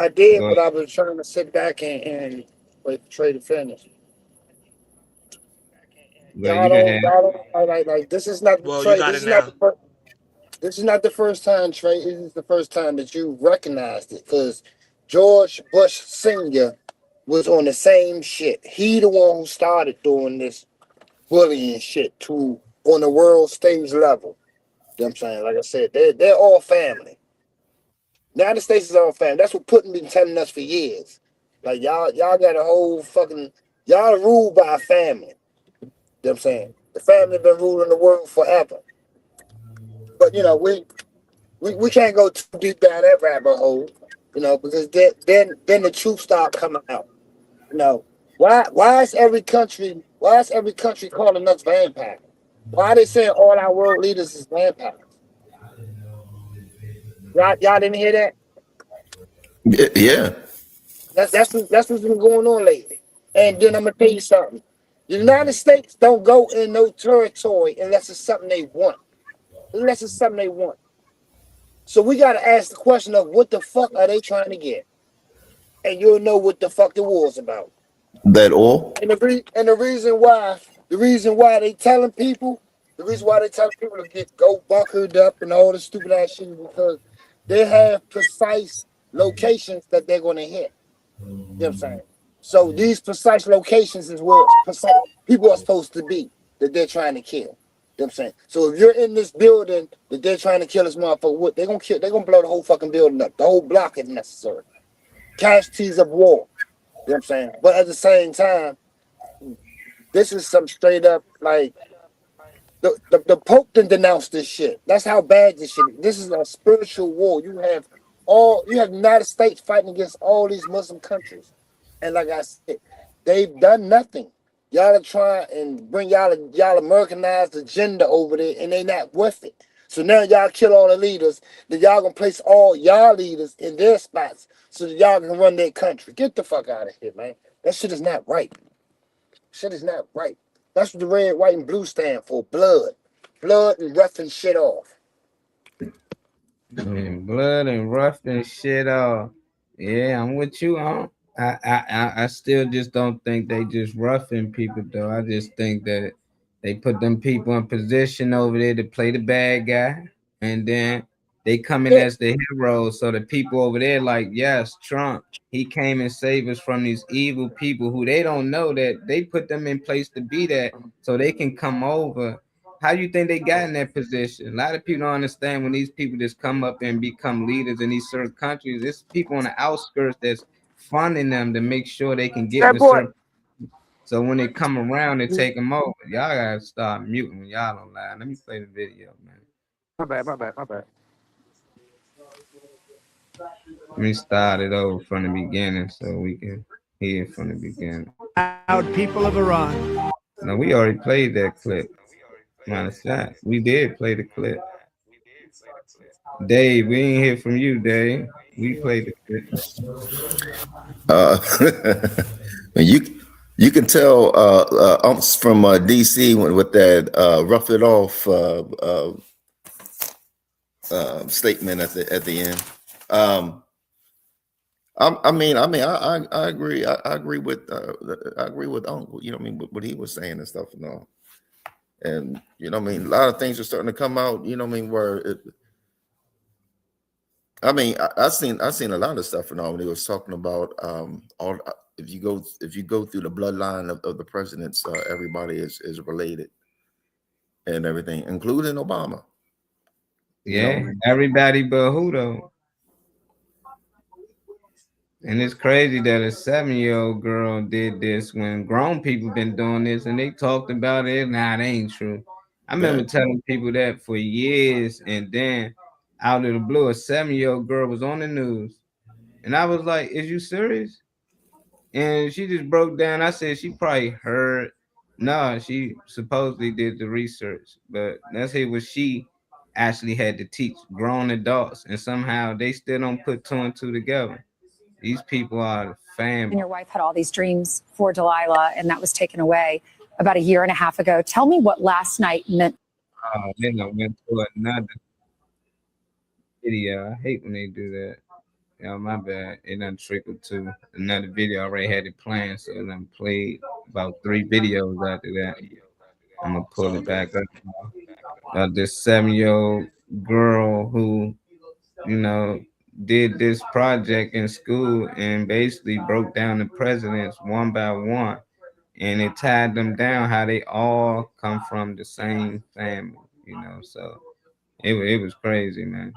did, but I was trying to sit back and wait for Trey to finish. Y'all don't like this is not well, Trey. This is not the first time, Trey. This is the first time that you recognized it, because George Bush Sr. was on the same shit. He the one who started doing this bullying shit on the world stage level. You know what I'm saying? Like I said, they're all family. United States is all family. That's what Putin been telling us for years. Like y'all got a whole fucking y'all ruled by a family. You know what I'm saying? The family been ruling the world forever. But you know, we can't go too deep down that rabbit hole, you know, because then the truth start coming out. You know, why is every country calling us vampires? Why are they saying all our world leaders is vampires? Y'all didn't hear that? Yeah. That's what's been going on lately. And then I'm gonna tell you something. The United States don't go in no territory unless it's something they want. Unless it's something they want. So we gotta ask the question of what the fuck are they trying to get? And you'll know what the fuck the war's about. That all? And the reason why they telling people to go bunkered up and all the stupid ass shit is because they have precise locations that they're gonna hit. You know what I'm saying? So these precise locations is where precise people are supposed to be that they're trying to kill. You know what I'm saying? So if you're in this building that they're trying to kill this motherfucker, what they're gonna blow the whole fucking building up. The whole block if necessary. Casualties of war. You know what I'm saying? But at the same time, this is some straight up like the Pope done denounced this shit. That's how bad this shit is. This is a spiritual war. You have the United States fighting against all these Muslim countries. And like I said, they've done nothing. Y'all are trying and bring y'all Americanized agenda over there, and they not worth it. So now y'all kill all the leaders, then y'all gonna place all y'all leaders in their spots so that y'all can run their country. Get the fuck out of here, man. That shit is not right. Shit is not right. That's what the red, white, and blue stand for. Blood. Blood and roughing shit off. And blood and roughing shit off. Yeah, I'm with you, huh? I still just don't think they just roughing people though. I just think that they put them people in position over there to play the bad guy, and then they come in as the heroes. So the people over there, like, yes, Trump, he came and saved us from these evil people who they don't know that they put them in place to be that, so they can come over. How you think they got in that position? A lot of people don't understand when these people just come up and become leaders in these certain countries. It's people on the outskirts that's funding them to make sure they can get in certain. So when they come around and take them over, y'all gotta start muting when y'all don't lie. Let me play the video, man. My bad. Let me start it over from the beginning so we can hear it from the beginning. Proud people of Iran. No, we already played that clip. We did play the clip. Dave, we didn't hear from you, Dave. We played the clip. You can tell from DC with that rough it off statement at the end. I agree. I agree with Uncle. You know what I mean? What he was saying and stuff and all. And you know what I mean? A lot of things are starting to come out. You know what I mean? I've seen a lot of stuff and all when he was talking about all. If you go through the bloodline of the presidents, everybody is related and everything, including Obama. Yeah, everybody but who though? And it's crazy that a 7-year-old girl did this when grown people been doing this and they talked about it. Nah, that ain't true. I remember telling people that for years, and then out of the blue, a 7-year-old girl was on the news, and I was like, "Is you serious?" And she just broke down. I said she probably heard. No, she supposedly did the research, but let's hear what she actually had to teach grown adults, and somehow they still don't put 2 and 2 together. These people are family. And your wife had all these dreams for Delilah, and that was taken away about a year and a half ago. Tell me what last night meant. Then I went to another video. I hate when they do that. Yeah, my bad. It done trickled to another video. I already had it planned, so it done played about 3 videos after that. I'm gonna pull it back up. This 7-year-old girl who, did this project in school and basically broke down the presidents one by one, and it tied them down how they all come from the same family, so it was crazy, man.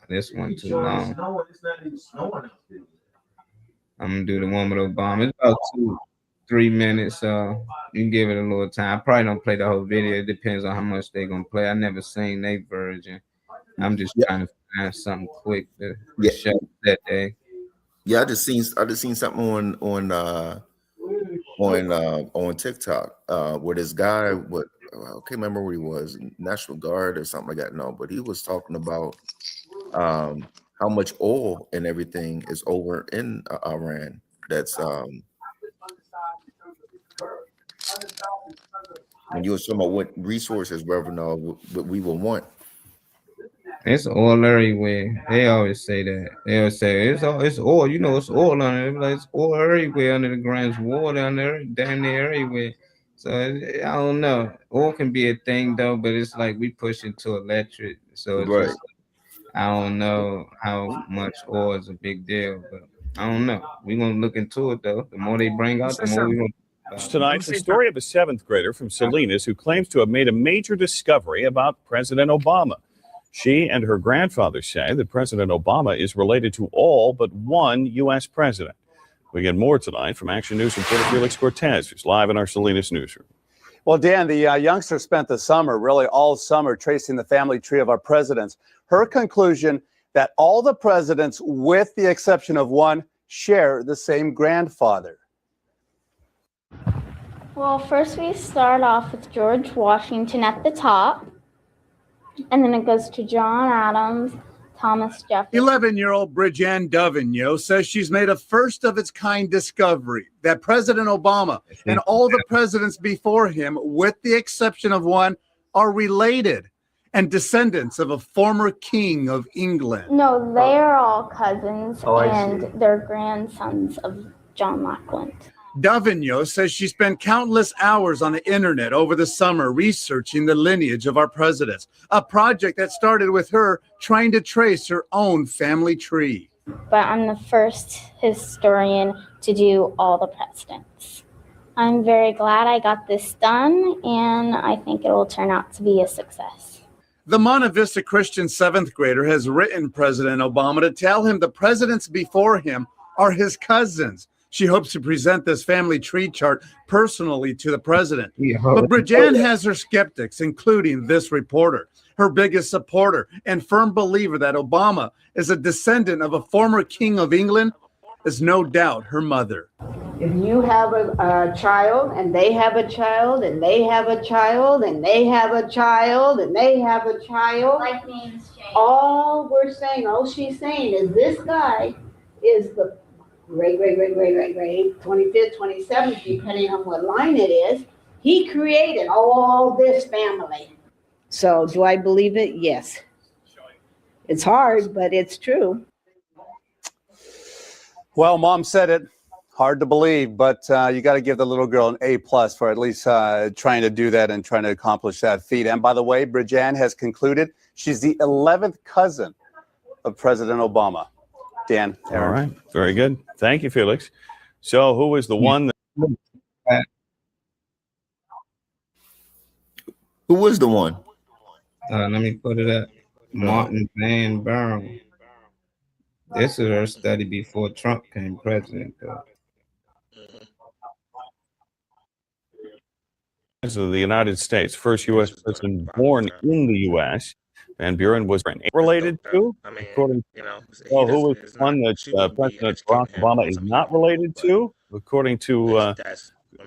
This one too long. I'm gonna do the one with Obama. It's about 3 minutes, so you can give it a little time. I probably don't play the whole video. It depends on how much they're gonna play. I never seen their version. I'm just trying to find something quick to show that day. Yeah, I just seen something on TikTok where this guy, I can't remember where he was, National Guard or something like that. No, but he was talking about how much oil and everything is over in Iran. That's when you were talking about what resources, Reverend, what we will want. It's oil everywhere. They always say that. They always say it's oil. You know, it's oil on it. Like, it's oil everywhere under the ground. It's water down there, damn near everywhere. So I don't know. Oil can be a thing though, but it's like we push into electric. So it's just, I don't know how much oil is a big deal, but I don't know. We're gonna look into it though. The more they bring out, the more we're gonna. Tonight, the story of a seventh grader from Salinas who claims to have made a major discovery about President Obama. She and her grandfather say that President Obama is related to all but one U.S. president. We get more tonight from Action News reporter Felix Cortez, who's live in our Salinas newsroom. Well, Dan, the youngster spent the summer, really all summer, tracing the family tree of our presidents. Her conclusion that all the presidents, with the exception of one, share the same grandfather. Well, first we start off with George Washington at the top, and then it goes to John Adams, Thomas Jefferson. 11-year-old Bridget Dovigneau says she's made a first-of-its-kind discovery that President Obama and all the presidents before him, with the exception of one, are related and descendants of a former king of England. No, they are all cousins, and they're grandsons of John Lackland. Dovigneau says she spent countless hours on the internet over the summer researching the lineage of our presidents, a project that started with her trying to trace her own family tree. But I'm the first historian to do all the presidents. I'm very glad I got this done, and I think it will turn out to be a success. The Monte Vista Christian seventh grader has written President Obama to tell him the presidents before him are his cousins. She hopes to present this family tree chart personally to the president. But Bridget has her skeptics, including this reporter. Her biggest supporter and firm believer that Obama is a descendant of a former king of England is no doubt her mother. If you have a child and they have a child and they have a child and they have a child and they have a child, Like names change. all she's saying is this guy is the great, 25th, 27th, depending on what line it is. He created all this family. So do I believe it? Yes. It's hard, but it's true. Well, Mom said it. Hard to believe, but you got to give the little girl an A+ for at least trying to do that and trying to accomplish that feat. And by the way, Bridget has concluded she's the 11th cousin of President Obama. Dan. All right. Very good. Thank you, Felix. So who was the one that... Who was the one? Let me put it up. Martin Van Buren. This is her study before Trump became president, though. of the United States, first U.S. president born in the U.S. Van Buren was related to, according to, who was the one that President Barack Obama is not related to, according to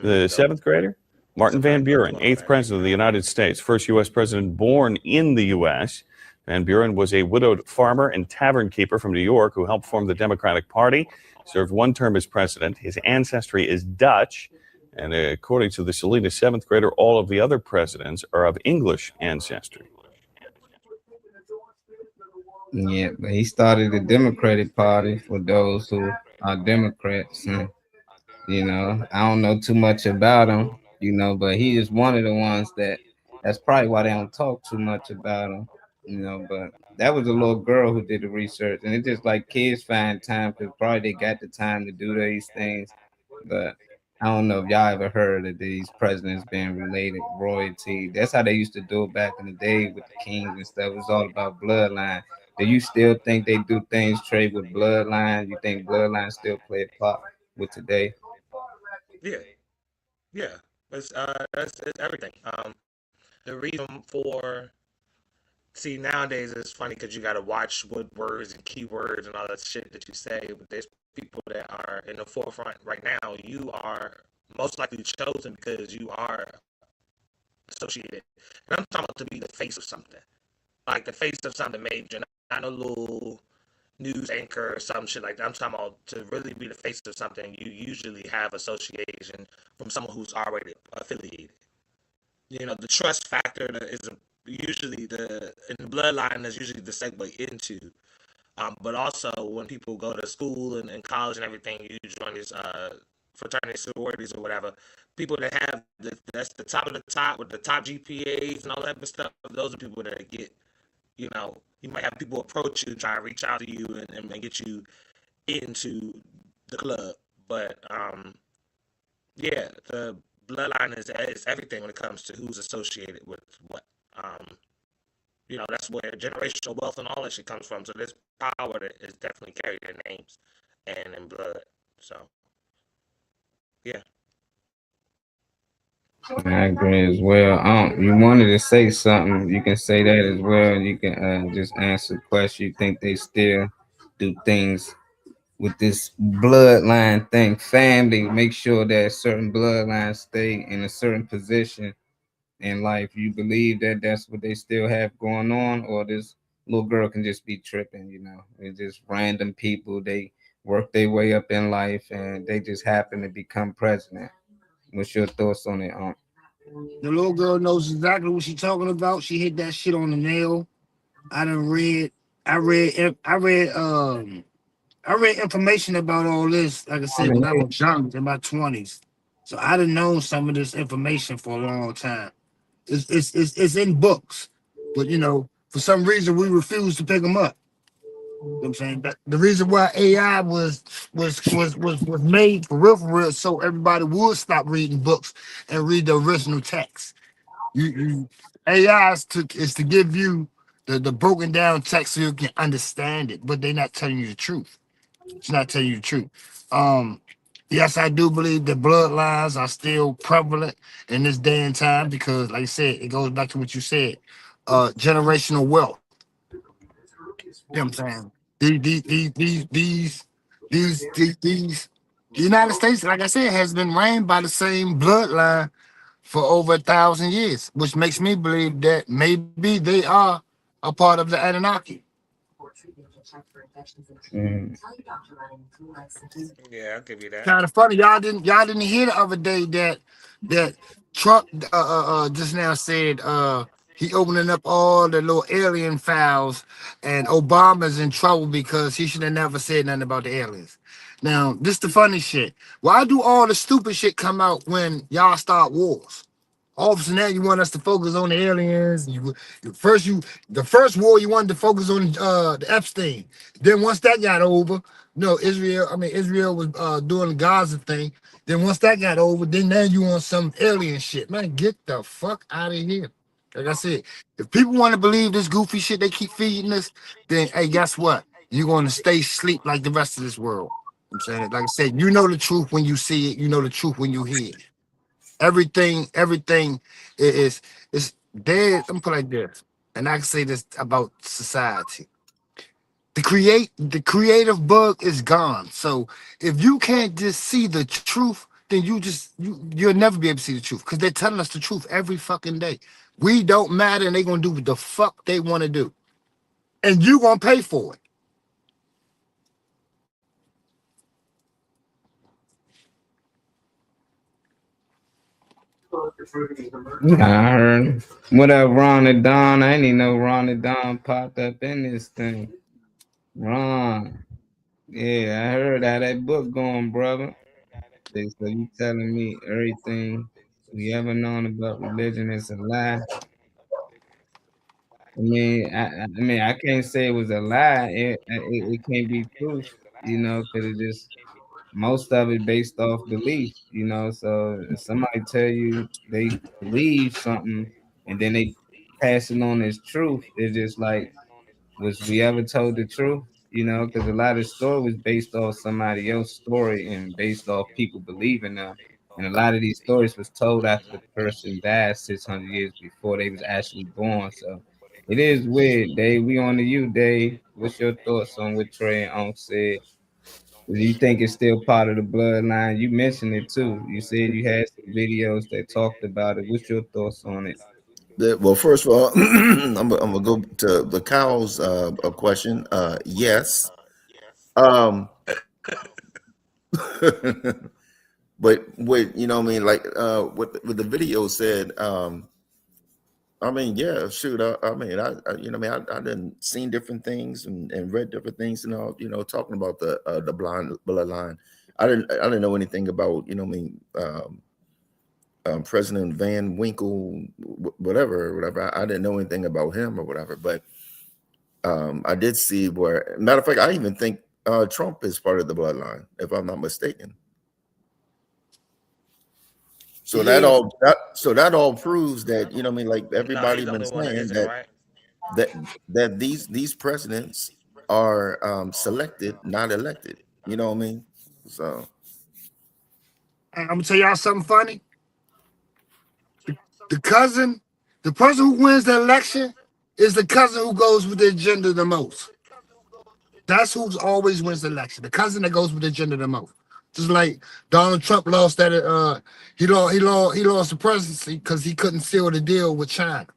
the seventh grader? Martin Van Buren, 8th president of the United States, first U.S. president born in the U.S. Van Buren was a widowed farmer and tavern keeper from New York who helped form the Democratic Party, served one term as president. His ancestry is Dutch, and according to the Salinas 7th grader, all of the other presidents are of English ancestry. Yeah, but he started the Democratic Party for those who are Democrats. And, I don't know too much about him, but he is one of the ones that's probably why they don't talk too much about him, but that was a little girl who did the research. And it's just like kids find time because probably they got the time to do these things. But I don't know if y'all ever heard of these presidents being related, royalty. That's how they used to do it back in the day with the kings and stuff. It was all about bloodline. Do you still think they do things trade with bloodline? You think bloodline still play a part with today? Yeah, Yeah, it's everything. The reason for see nowadays it's funny because you got to watch what words and keywords and all that shit that you say. But there's people that are in the forefront right now. You are most likely chosen because you are associated. And I'm talking about to be the face of something, like the face of something major, not a little news anchor or some shit like that. I'm talking about to really be the face of something. You usually have association from someone who's already affiliated. You know, the trust factor is usually in the bloodline is usually the segue into. But also when people go to school and college and everything, you join these fraternities, sororities, or whatever. People that have that's the top of the top with the top GPAs and all that stuff. Those are people that get, you know, you might have people approach you, try to reach out to you and get you into the club. But yeah, the bloodline is everything when it comes to who's associated with what. You know, that's where generational wealth and all that shit comes from. So there's power that is definitely carried in names and in blood. So yeah. I agree as well. You wanted to say something, you can say that as well. You can just answer the question. You think they still do things with this bloodline thing, family, make sure that certain bloodlines stay in a certain position in life. You believe that that's what they still have going on, or this little girl can just be tripping, you know? It's just random people, they work their way up in life and they just happen to become president. What's your thoughts on it, The little girl knows exactly what she's talking about. She hit that shit on the nail. I read information about all this, like I said, when I was young, in my 20s. So I done known some of this information for a long time. It's in books, but you know, for some reason we refuse to pick them up. You know what I'm saying? That the reason why AI was made for real, so everybody would stop reading books and read the original text. AI is to give you the broken down text so you can understand it, but they're not telling you the truth. It's not telling you the truth. Yes, I do believe that bloodlines are still prevalent in this day and time because, like I said, it goes back to what you said, generational wealth. You know what I'm saying? These the United States, like I said, has been reigned by the same bloodline for over 1,000 years, which makes me believe that maybe they are a part of the Anunnaki. Yeah, I'll give you that. Kind of funny, y'all didn't hear the other day that Trump just now said he opening up all the little alien files, and Obama's in trouble because he should have never said nothing about the aliens. Now, this the funny shit. Why do all the stupid shit come out when y'all start wars? All of a sudden now you want us to focus on the aliens. The first war you wanted to focus on the Epstein. Then once that got over, no, Israel was doing the Gaza thing. Then once that got over, then now you want some alien shit. Man, get the fuck out of here. Like I said, if people want to believe this goofy shit they keep feeding us, then hey, guess what? You're going to stay asleep like the rest of this world. I'm saying, like I said, you know the truth when you see it. You know the truth when you hear it. Everything is dead. I'm put like this, and I can say this about society. The creative bug is gone. So if you can't just see the truth, then you'll never be able to see the truth because they're telling us the truth every fucking day. We don't matter, and they're gonna do what the fuck they want to do, and you gonna pay for it. I heard. What up, Ron and Don? I didn't even know Ron and Don popped up in this thing. Ron. Yeah, I heard how that book going, brother. So you telling me everything we ever known about religion is a lie? I can't say it was a lie. It can't be proof, you know, because it just most of it based off belief, you know. So if somebody tell you they believe something and then they pass it on as truth, it's just like, was we ever told the truth? You know, because a lot of story was based off somebody else's story and based off people believing them. And a lot of these stories was told after the person died 600 years before they was actually born. So it is weird, Dave. We on to you, Dave. What's your thoughts on what Trey and Unc said? Do you think it's still part of the bloodline? You mentioned it too. You said you had some videos that talked about it. What's your thoughts on it? Well, first of all, I'm gonna go to the Kyle's question. Yes. But what you know, what I mean, like what the video said. I mean, yeah, shoot. I mean, I you know, what I mean, I didn't seen different things and read different things, and all, you know, talking about the blind bloodline. I didn't know anything about, you know, what I mean, President Van Winkle, whatever. I didn't know anything about him or whatever, but I did see where. Matter of fact, I even think Trump is part of the bloodline, if I'm not mistaken. So that all proves that, you know, what I mean, like everybody been saying that these presidents are selected, not elected. You know what I mean? So I'm gonna tell y'all something funny. The person who wins the election is the cousin who goes with the agenda the most. That's who always wins the election. The cousin that goes with the agenda the most. Just like Donald Trump lost that he lost the presidency because he couldn't seal the deal with China.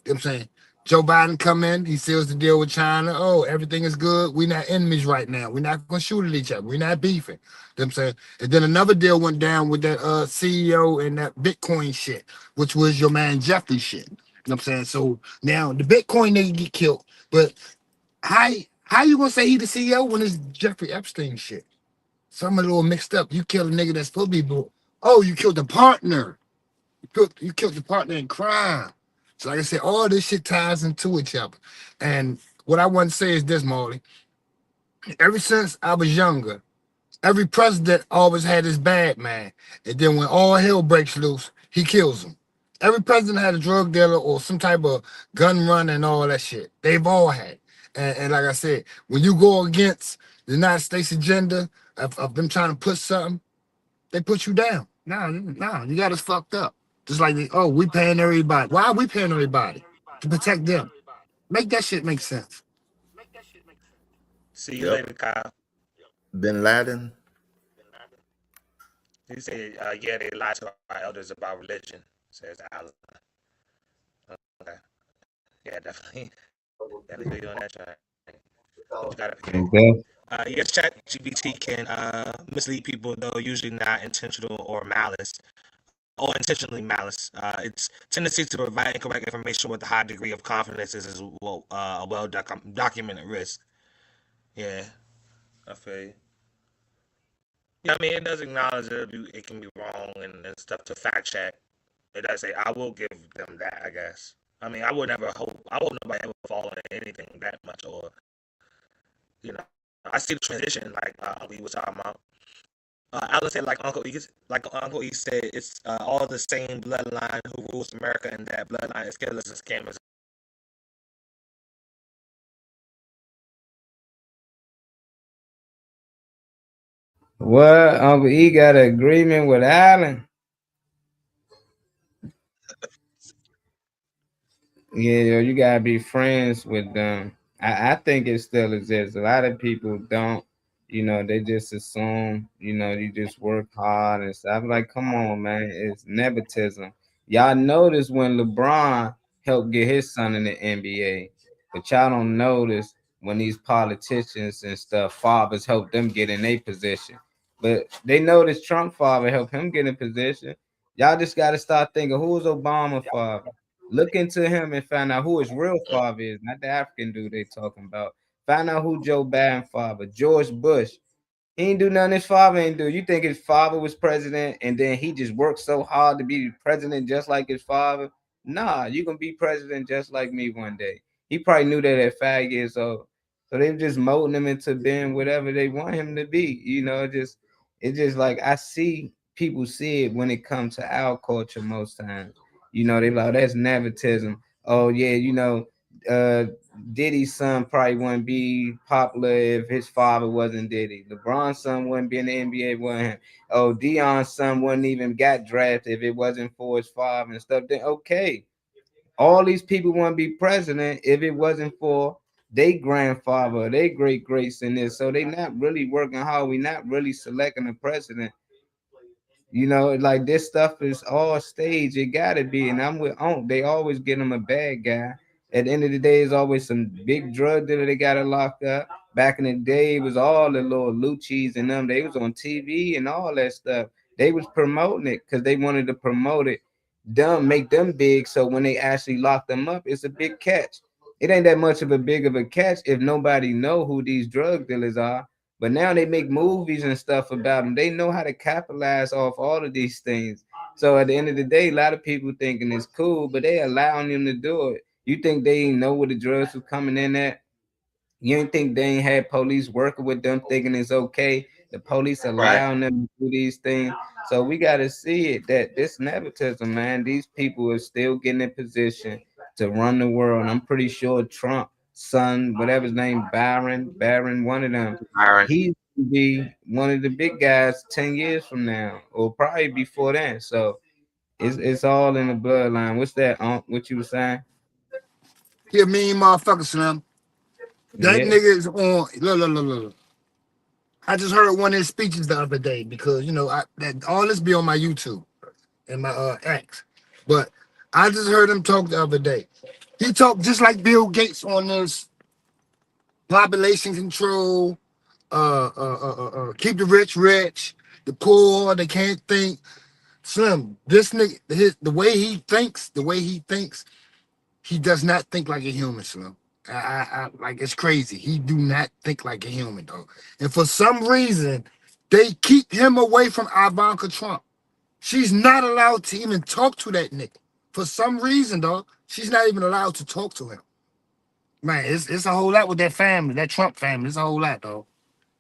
You know what I'm saying? Joe Biden come in, he seals the deal with China. Oh, everything is good. We're not enemies right now. We're not gonna shoot at each other. We're not beefing. You know what I'm saying? And then another deal went down with that CEO and that Bitcoin shit, which was your man Jeffrey shit. You know what I'm saying? So now the Bitcoin nigga get killed, but how you gonna say he the CEO when it's Jeffrey Epstein shit? Some a little mixed up. You killed a nigga that's supposed to be. Oh, you killed the partner. You killed the partner in crime. So like I said, all this shit ties into each other. And what I want to say is this, Marley. Ever since I was younger, every president always had his bad man. And then when all hell breaks loose, he kills him. Every president had a drug dealer or some type of gun run and all that shit. They've all had. And like I said, when you go against the United States agenda of them trying to put something, they put you down. No, you got us fucked up. Just like, we paying everybody. Why are we paying everybody? To protect them. Make that shit make sense. See you later, Kyle. Bin Laden. He said, yeah, they lied to our elders about religion, says Allah. Okay. Yeah, definitely. Definitely doing that, right? You gotta yes, ChatGPT can mislead people, though usually not intentional or malice. Or intentionally malice. Its tendency to provide incorrect information with a high degree of confidence is a well-documented risk. Yeah, I feel you. Yeah, I mean, it does acknowledge that it can be wrong and stuff to fact check. It does say, I will give them that, I guess. I mean, I would nobody ever fall into anything that much, or, you know, I see the transition, like we was talking about. Alan said, like Uncle E said, it's all the same bloodline who rules America, and that bloodline is killers and scammers. What? Uncle E got an agreement with Alan? Yeah, you gotta be friends with them. I think it still exists. A lot of people don't. You know, they just assume, you know, you just work hard and stuff. I'm like, come on, man, it's nepotism. Y'all notice when LeBron helped get his son in the NBA, but y'all don't notice when these politicians and stuff, fathers help them get in a position. But they notice Trump father helped him get in position. Y'all just got to start thinking, who's Obama father? Look into him and find out who his real father is, not the African dude they talking about. Find out who Joe Biden father, George Bush. He ain't do nothing his father ain't do. You think his father was president and then he just worked so hard to be president just like his father? Nah, you gonna be president just like me one day. He probably knew that at 5 years old. So they were just molding him into being whatever they want him to be. You know, it's just like I see people see it when it comes to our culture most times. You know, they like, that's nepotism. Oh yeah, you know, Diddy's son probably wouldn't be popular if his father wasn't Diddy. LeBron's son wouldn't be in the NBA with him. Oh, Dion's son wouldn't even got drafted if it wasn't for his father and stuff. Then okay, all these people wouldn't be president if it wasn't for their grandfather, their great greats in this. So they not really working hard. We not really selecting a president. You know, like this stuff is all staged. It gotta be, and I'm with they always get him a bad guy. At the end of the day, it's always some big drug dealer they got it locked up. Back in the day, it was all the little Lucci's and them. They was on TV and all that stuff. They was promoting it because they wanted to promote it, make them big. So when they actually lock them up, it's a big catch. It ain't that much of a big of a catch if nobody know who these drug dealers are. But now they make movies and stuff about them. They know how to capitalize off all of these things. So at the end of the day, a lot of people thinking it's cool, but they allowing them to do it. You think they ain't know where the drugs was coming in at? You ain't think they ain't had police working with them thinking it's okay? The police allowing them to do these things. So we got to see it that this nepotism, man, these people are still getting in position to run the world. I'm pretty sure Trump son, whatever his name, Barron, one of them, he's gonna be one of the big guys 10 years from now, or probably before then. So it's all in the bloodline. What's that? What you were saying? Yeah, mean motherfucker, Slim. That nigga is on. Look. I just heard one of his speeches the other day because you know all this be on my YouTube and my X, but I just heard him talk the other day. He talked just like Bill Gates on this population control, keep the rich, the poor, they can't think. Slim, this nigga, the way he thinks, he does not think like a human, Slim. I like it's crazy. He do not think like a human, though. And for some reason, they keep him away from Ivanka Trump. She's not allowed to even talk to that nigga. For some reason, dog, she's not even allowed to talk to him. Man, it's a whole lot with that family, that Trump family. It's a whole lot, dog.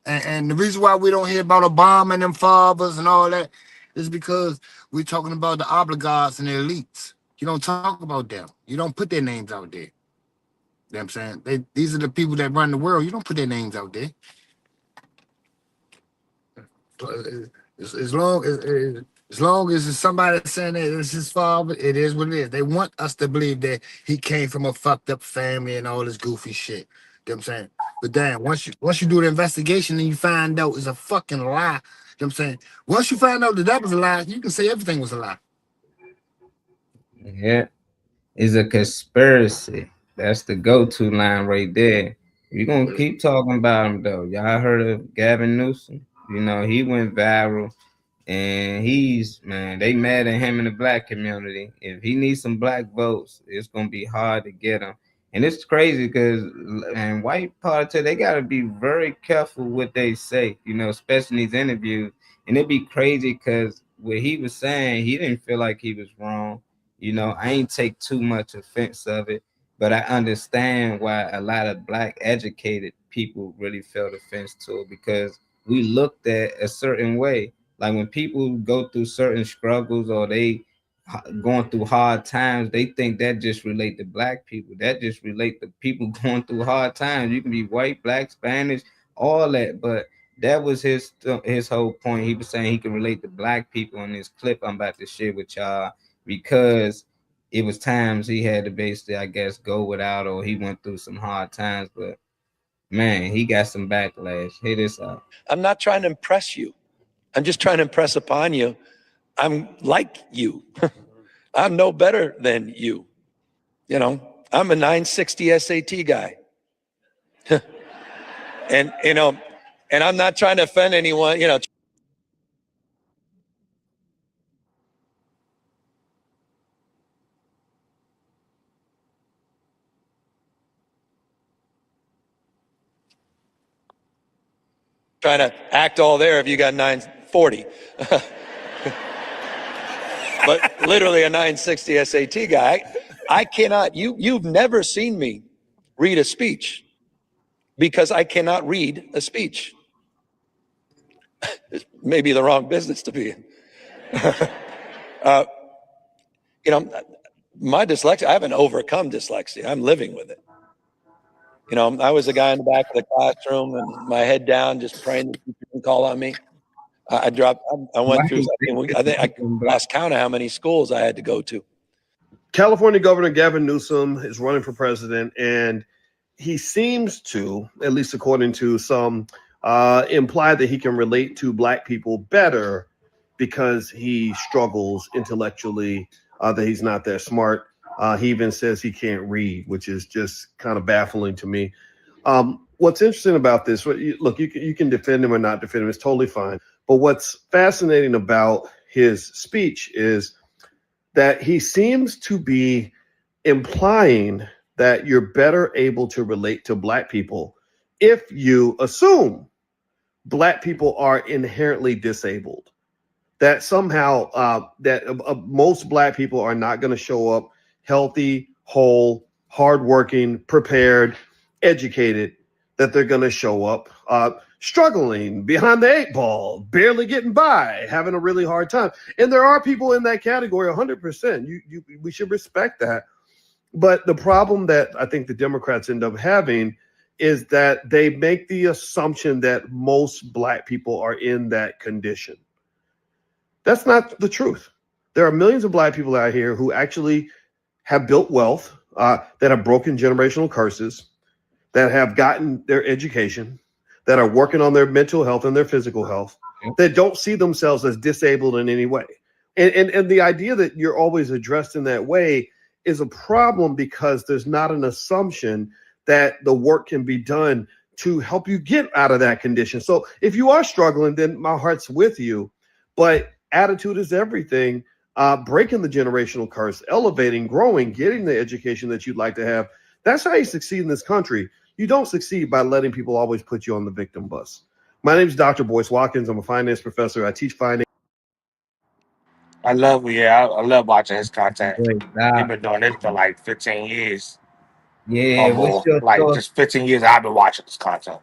And the reason why we don't hear about Obama and them fathers and all that is because we're talking about the oligarchs and the elites. You don't talk about them. You don't put their names out there. You know what I'm saying? These are the people that run the world. You don't put their names out there. As long as it's somebody saying that it's his father, it is what it is. They want us to believe that he came from a fucked up family and all this goofy shit. You know what I'm saying? But damn, once you do the investigation and you find out it's a fucking lie, you know what I'm saying? Once you find out that was a lie, you can say everything was a lie. Yeah. It's a conspiracy. That's the go-to line right there. We're going to keep talking about him, though. Y'all heard of Gavin Newsom? You know, he went viral. And they mad at him in the black community. If he needs some black votes, it's going to be hard to get him. And it's crazy because white politics, they got to be very careful what they say, you know, especially in these interviews. And it'd be crazy because what he was saying, he didn't feel like he was wrong. You know, I ain't take too much offense of it, but I understand why a lot of black educated people really felt offense to it because we looked at a certain way. Like when people go through certain struggles or they going through hard times, they think that just relate to black people. That just relate to people going through hard times. You can be white, black, Spanish, all that. But that was his whole point. He was saying he can relate to black people in this clip I'm about to share with y'all because it was times he had to basically, I guess, go without or he went through some hard times. But man, he got some backlash. Hear this out. I'm not trying to impress you. I'm just trying to impress upon you. I'm like you. I'm no better than you. You know, I'm a 960 SAT guy. And, you know, and I'm not trying to offend anyone, you know. Trying to act all there if you got 940. But literally a 960 SAT guy. I cannot, you've never seen me read a speech because I cannot read a speech. It's maybe the wrong business to be in. You know, my dyslexia, I haven't overcome dyslexia. I'm living with it. You know, I was the guy in the back of the classroom and my head down, just praying that people can call on me. I dropped, I went through, I think I lost count of how many schools I had to go to. California Governor Gavin Newsom is running for president, and he seems to, at least according to some, imply that he can relate to Black people better because he struggles intellectually, that he's not that smart. He even says he can't read, which is just kind of baffling to me. What's interesting about this, look, you can defend him or not defend him, it's totally fine. But what's fascinating about his speech is that he seems to be implying that you're better able to relate to Black people if you assume Black people are inherently disabled. That somehow most Black people are not going to show up healthy, whole, hardworking, prepared, educated, that they're going to show up struggling behind the 8 ball, barely getting by, having a really hard time. And there are people in that category, 100%. We should respect that. But the problem that I think the Democrats end up having is that they make the assumption that most Black people are in that condition. That's not the truth. There are millions of Black people out here who actually have built wealth, that have broken generational curses, that have gotten their education, that are working on their mental health and their physical health, that don't see themselves as disabled in any way. And the idea that you're always addressed in that way is a problem because there's not an assumption that the work can be done to help you get out of that condition. So if you are struggling, then my heart's with you. But attitude is everything. Breaking the generational curse, elevating, growing, getting the education that you'd like to have. That's how you succeed in this country. You don't succeed by letting people always put you on the victim bus. My name is Dr. Boyce Watkins. I'm a finance professor. I teach finance. I love watching his content. He's been doing this for like 15 years. Yeah, Or what's more. your Like thoughts? just 15 years I've been watching this content.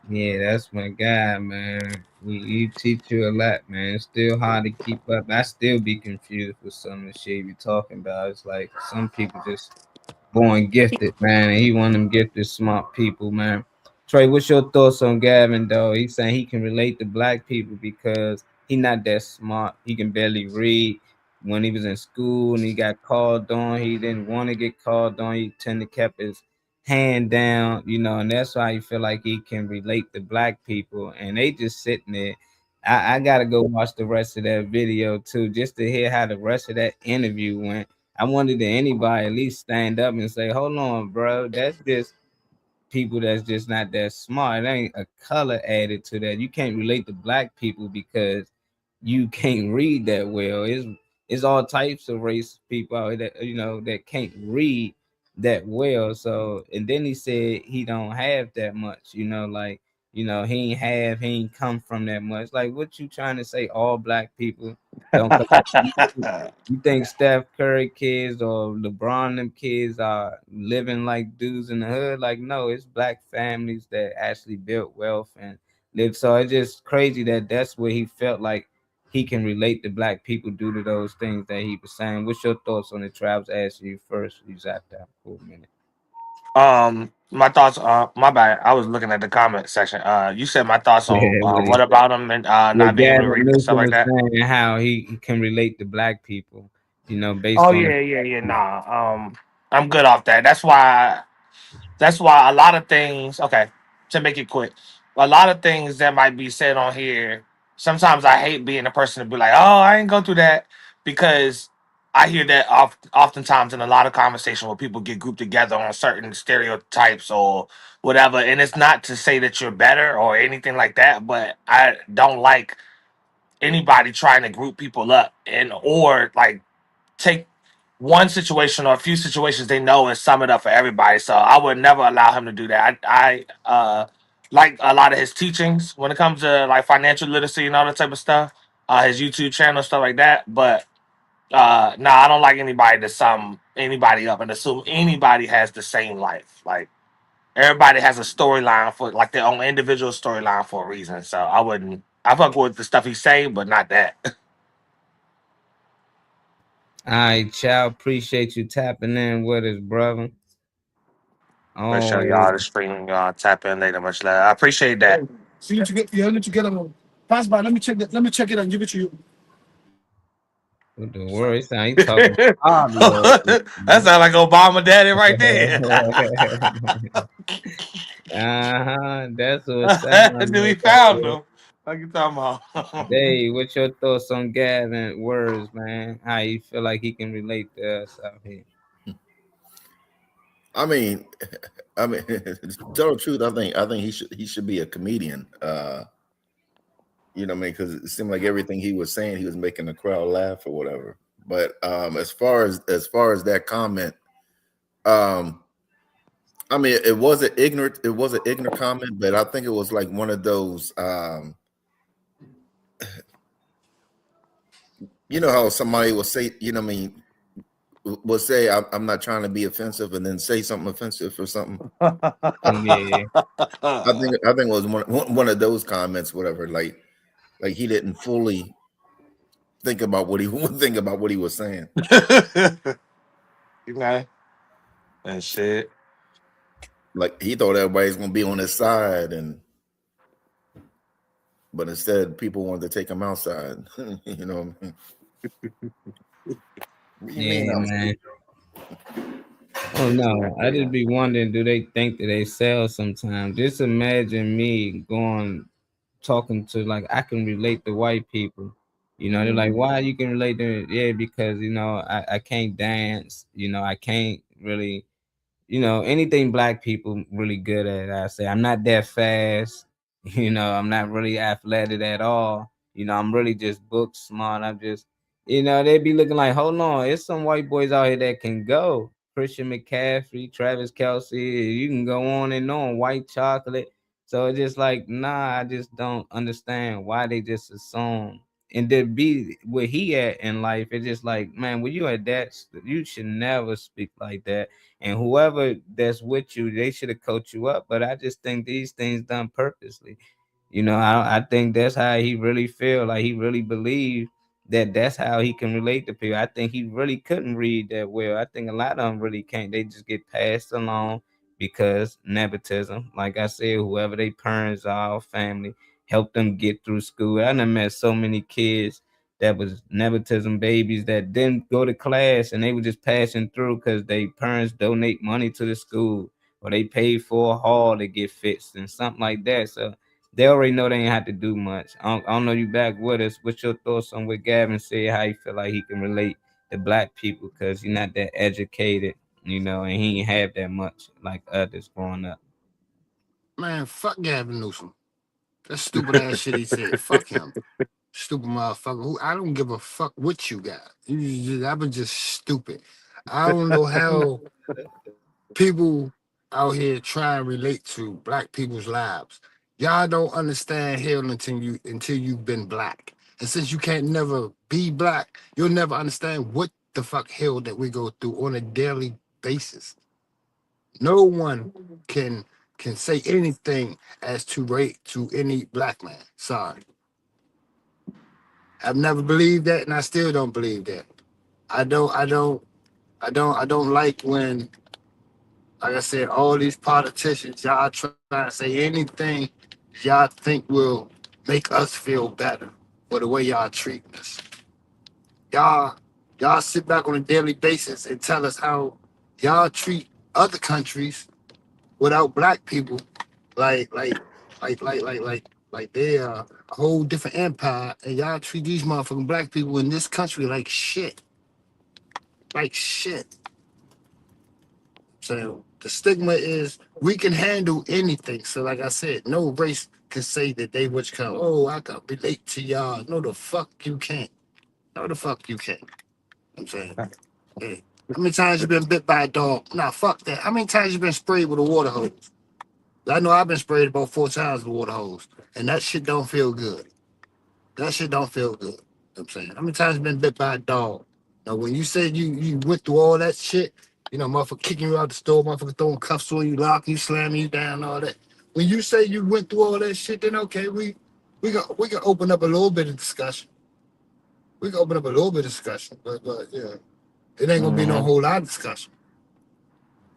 Yeah, that's my guy, man. He teach you a lot, man. It's still hard to keep up. I still be confused with some of the shit you talking about. It's like some people just born gifted, man, and he one of them gifted smart people, man. Trey, what's your thoughts on Gavin though? He's saying he can relate to Black people because he not that smart. He can barely read. When he was in school and he got called on, he didn't want to get called on. He tend to kept his hand down, and that's why you feel like he can relate to Black people. And they just sitting there. I gotta go watch the rest of that video too, just to hear how the rest of that interview went. I wanted anybody at least stand up and say, "Hold on, bro, that's just people that's just not that smart. It ain't a color added to that. You can't relate to Black people because you can't read that well. It's all types of race people out here that that can't read that well. So and then he said he don't have that much, like he ain't come from that much. Like what you trying to say? All Black people don't come. You think Steph Curry kids or LeBron them kids are living like dudes in the hood? Like no, it's Black families that actually built wealth and live. So it's just crazy that that's where he felt like he can relate to Black people due to those things that he was saying. What's your thoughts on it, Travis? Ask you first. You got that for a minute. My thoughts. My bad. I was looking at the comment section. You said my thoughts on what about him and not being able to read and stuff like that. Saying how he can relate to Black people, based Oh on. yeah. Nah. I'm good off that. That's why a lot of things. Okay, to make it quick, a lot of things that might be said on here. Sometimes I hate being the person to be like, "Oh, I ain't go through that," because I hear that oftentimes in a lot of conversation where people get grouped together on certain stereotypes or whatever, and it's not to say that you're better or anything like that, but I don't like anybody trying to group people up and or like take one situation or a few situations they know and sum it up for everybody. So I would never allow him to do that. I like a lot of his teachings when it comes to like financial literacy and all that type of stuff. His YouTube channel, stuff like that. But no, I don't like anybody to sum anybody up and assume anybody has the same life. Like everybody has a storyline for like their own individual storyline for a reason. So I fuck with the stuff he say, but not that. All right, child. Appreciate you tapping in with us, brother. Make sure y'all the stream, y'all tap in later. Much love. I appreciate that. See what you get. Yeah, let you get them. Pass by. Let me check that. Let me check it and give it to you. What the word? Sound you talking? That sounds like Obama daddy right there. That's what sound. Dude, we found him. What you talking about? Dave, what's your thoughts on Gavin words, man? How you feel like he can relate to us out here? I mean, to tell the truth, I think he should be a comedian. You know what I mean? Because it seemed like everything he was saying, he was making the crowd laugh or whatever. But as far as that comment, I mean, it was an ignorant comment, but I think it was like one of those. You know how somebody will say, you know what I mean, will say, I'm not trying to be offensive, and then say something offensive or something. Yeah. I think it was one of those comments, whatever. Like he didn't fully think about what he was saying. You know, and shit. Like he thought everybody's gonna be on his side, but instead people wanted to take him outside. You know what I mean? What you mean, man. Oh no, I just be wondering, do they think that they sell sometimes? Just imagine me talking to, like, I can relate to white people. You know, they're like, why you can relate to it? Yeah, because, you know, I can't dance. You know, I can't really, you know, anything black people really good at. I say I'm not that fast. You know, I'm not really athletic at all. You know, I'm really just book smart. I'm just, you know, they be looking like, hold on, it's some white boys out here that can go. Christian McCaffrey, Travis Kelce, you can go on and on. White chocolate. So it's just like, nah, I just don't understand why they just assume. And to be where he at in life, it's just like, man, when you at that, you should never speak like that. And whoever that's with you, they should have coached you up. But I just think these things done purposely. You know, I think that's how he really feel. Like he really believe that that's how he can relate to people. I think he really couldn't read that well. I think a lot of them really can't. They just get passed along because nepotism. Like I said, whoever they parents are, family, help them get through school. I done met so many kids that was nepotism babies that didn't go to class and they were just passing through because their parents donate money to the school or they paid for a hall to get fixed and something like that. So they already know they ain't have to do much. I don't know, you back with us. What's your thoughts on what Gavin said, how you feel like he can relate to black people because he's not that educated, you know, and he ain't have that much like others growing up? Man, fuck Gavin Newsom. That stupid ass shit he said. Fuck him. Stupid motherfucker. I don't give a fuck what you got. That was just stupid. I don't know how people out here try and relate to black people's lives. Y'all don't understand hell until you've been black. And since you can't never be black, you'll never understand what the fuck hell that we go through on a daily basis. No one can say anything as to rate to any black man. Sorry. I've never believed that, and I still don't believe that. I don't like when, like I said, all these politicians, y'all try to say anything y'all think will make us feel better for the way y'all treat us. Y'all sit back on a daily basis and tell us how y'all treat other countries without black people like they are a whole different empire, and y'all treat these motherfucking black people in this country like shit. Like shit. So the stigma is we can handle anything. So like I said, no race can say that they which come, oh, I can relate to y'all. No, the fuck you can't. No, the fuck you can't. I'm saying, hey, how many times you been bit by a dog? Nah, fuck that. How many times you been sprayed with a water hose? I know I've been sprayed about 4 times with a water hose, and that shit don't feel good. That shit don't feel good. You know what I'm saying, how many times you been bit by a dog? Now, when you say you went through all that shit, you know, motherfucker kicking you out the store, motherfucker throwing cuffs on you, locking you, slamming you down, all that. When you say you went through all that shit, then okay, we can open up a little bit of discussion. We can open up a little bit of discussion, but yeah, it ain't gonna be no whole lot of discussion.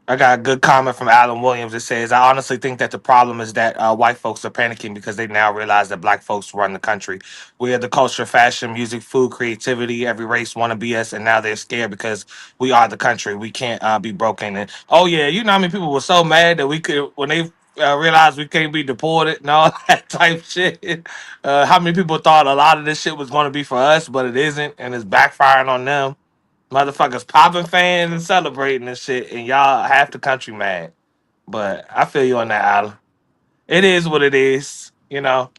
I got a good comment from Alan Williams that says, I honestly think that the problem is that white folks are panicking because they now realize that black folks run the country. We are the culture, fashion, music, food, creativity. Every race want to be us, and now they're scared because we are the country. We can't be broken. And oh yeah, you know how many people were so mad that we could when they realized we can't be deported and all that type shit. How many people thought a lot of this shit was going to be for us, but it isn't, and it's backfiring on them. Motherfuckers popping fans and celebrating and shit, and y'all half the country mad. But I feel you on that, Alan. It is what it is, you know.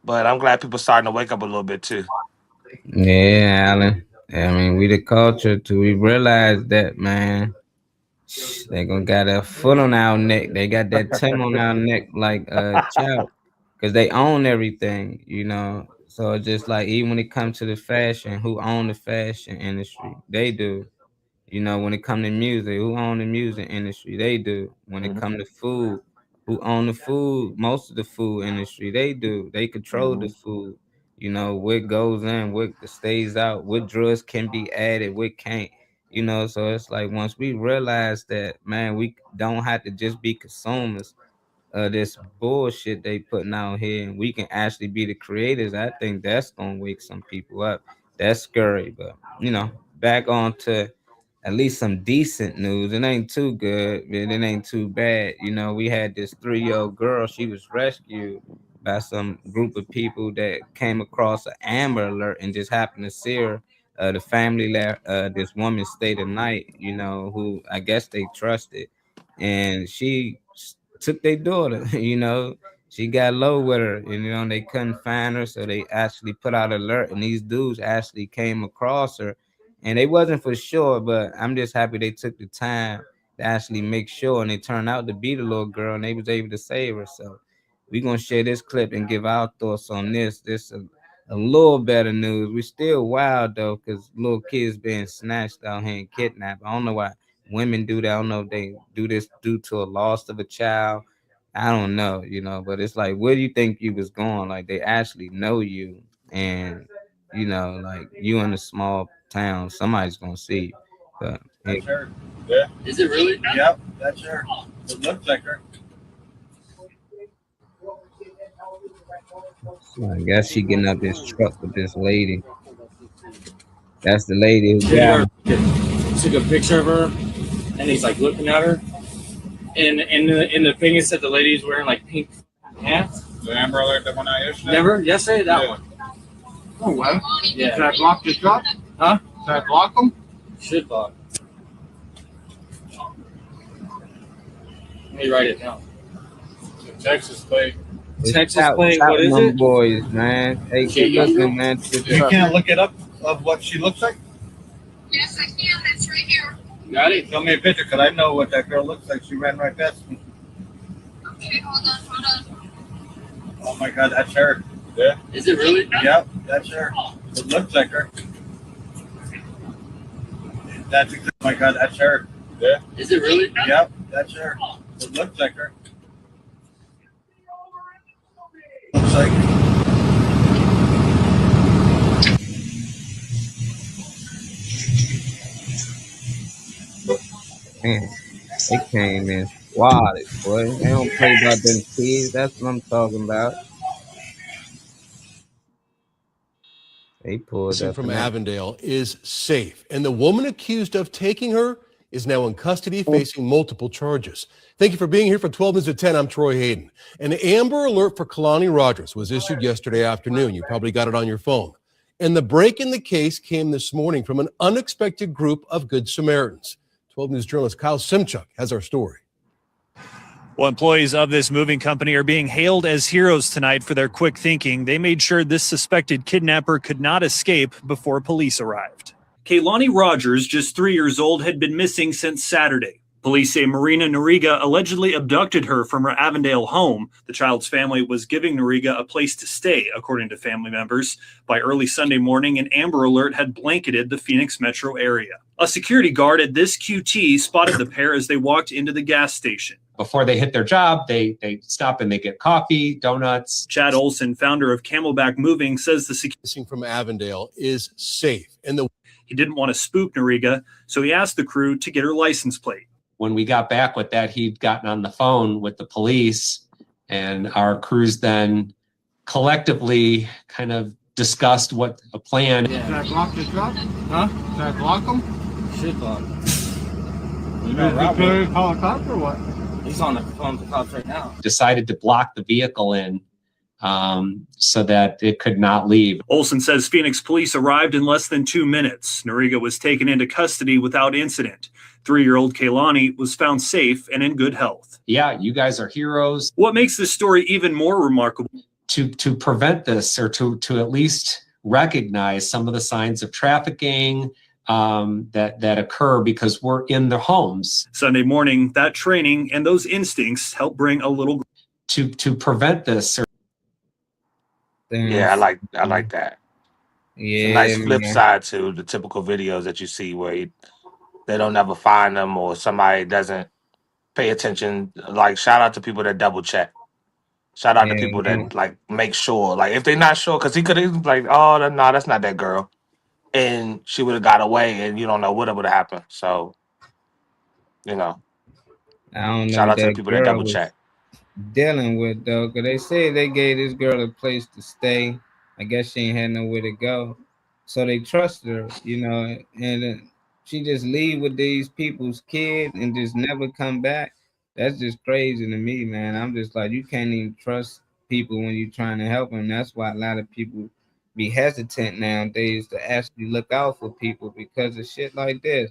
But I'm glad people starting to wake up a little bit too. Yeah, Alan. I mean, we the culture too. We realize that, man. They gonna got a foot on our neck. They got that Tim on our neck like Chow, because they own everything, you know. So it's just like even when it comes to the fashion, who own the fashion industry? They do. You know, when it come to music, who own the music industry? They do. When it come to food, who own the food? Most of the food industry, they do. They control the food. You know, what goes in, what stays out, what drugs can be added, what can't. You know, so it's like once we realize that, man, we don't have to just be consumers of this bullshit they putting out here, and we can actually be the creators. I think that's gonna wake some people up. That's scary, but you know, back on to at least some decent news. It ain't too good, but it ain't too bad. You know, we had this 3-year-old girl. She was rescued by some group of people that came across an Amber Alert and just happened to see her. The family left this woman stay the night, you know, who I guess they trusted. And she took their daughter, you know. She got low with her, and you know, they couldn't find her. So they actually put out an alert, and these dudes actually came across her. And they wasn't for sure, but I'm just happy they took the time to actually make sure, and it turned out to be the little girl, and they was able to save her. So we're gonna share this clip and give our thoughts on this. This a little better news. We still wild though, because little kids being snatched out here and kidnapped. I don't know why women do that. I don't know if they do this due to a loss of a child. I don't know, you know, but it's like, where do you think you was going? Like, they actually know you, and you know, like, you in a small town, somebody's gonna see you. But That's her. Yeah. Is it really? Yep, that's her. It looks like her. so I guess she getting up this truck with this lady. That's the lady who got her. Took a picture of her, and he's like looking at her. And in the thing it said the lady's wearing like pink hats. The Amber Alert, the one I yesterday? Never? Yesterday? That one. Oh well. Yeah. Should I block this truck? Huh? Should I block them? Should block. Let me write it down. The Texas plate. Texas plate, what is it? Boys, man. Hey, keep looking, man. You can't look it up of what she looks like? Yes, I can. That's right here. Got it? Show me a picture, because I know what that girl looks like. She ran right past me. Okay, hold on. Oh my God, that's her. Yeah. Is it really? Yep, that's her. It looks like her. That's exactly. Oh my God, that's her. Yeah. Is it really? Yep, that's her. It looks like her. Looks like. Man, they came in squatted, boy. They don't play about them kids. That's what I'm talking about. They pulled Person up from in that. Avondale is safe, and the woman accused of taking her is now in custody facing multiple charges. Thank you for being here for 12 Minutes at 10. I'm Troy Hayden. An Amber Alert for Kalani Rogers was issued yesterday afternoon. You probably got it on your phone. And the break in the case came this morning from an unexpected group of Good Samaritans. 12 News journalist Kyle Simchuk has our story. Well, employees of this moving company are being hailed as heroes tonight for their quick thinking. They made sure this suspected kidnapper could not escape before police arrived. Kaylani Rogers, just 3 years old, had been missing since Saturday. Police say Marina Noriga allegedly abducted her from her Avondale home. The child's family was giving Noriga a place to stay, according to family members. By early Sunday morning, an Amber Alert had blanketed the Phoenix metro area. A security guard at this QT spotted the pair as they walked into the gas station. before they hit their job, they stop and they get coffee, donuts. Chad Olson, founder of Camelback Moving, says the Missing from Avondale is safe. And he didn't want to spook Noriega, so he asked the crew to get her license plate. When we got back with that, he'd gotten on the phone with the police, and our crews then collectively kind of discussed what a plan. Should I block the truck? Huh? Should I block him? Should block. You prepared to call a cop or what? He's on the phone with the cops right now. Decided to block the vehicle in so that it could not leave. Olson says Phoenix police arrived in less than 2 minutes. Noriega was taken into custody without incident. 3-year-old Kaylani was found safe and in good health. Yeah, you guys are heroes. What makes this story even more remarkable? To prevent this, or to at least recognize some of the signs of trafficking that occur because we're in their homes. Sunday morning, that training and those instincts help bring a little to prevent this. Yeah, I like that. Yeah, it's a nice flip man. side to the typical videos that you see where they don't ever find them or somebody doesn't pay attention. Like, shout out to people that double check. Shout out to people that like make sure. Like, if they're not sure, because he could have like, oh no, that's not that girl, and she would have got away, and you don't know what would have happened. So, I don't know. Shout out to the that people that girl double was check. Dealing with though, because they said they gave this girl a place to stay. I guess she ain't had nowhere to go, so they trusted her, and she just leave with these people's kids and just never come back. That's just crazy to me, man. I'm just like, you can't even trust people when you're trying to help them. That's why a lot of people be hesitant nowadays to actually look out for people because of shit like this.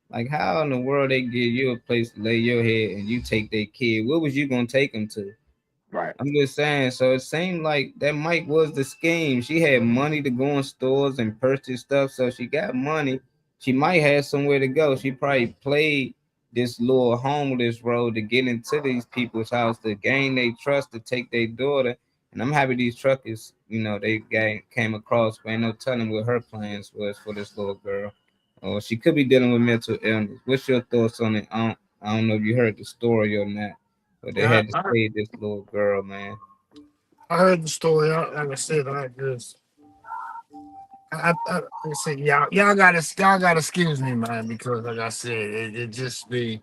Like, how in the world they give you a place to lay your head and you take their kid? What was you gonna take them to? Right. I'm just saying. So it seemed like that Mike was the scheme. She had money to go in stores and purchase stuff, so she got money. She might have somewhere to go. She probably played this little homeless road to get into these people's house to gain their trust to take their daughter. And I'm happy these truckers, they came across, but ain't no telling what her plans was for this little girl. Or she could be dealing with mental illness. What's your thoughts on it? I don't know if you heard the story or not, but they had to save this little girl, man. I heard the story. Like I said, y'all gotta excuse me, man, because like I said, it just be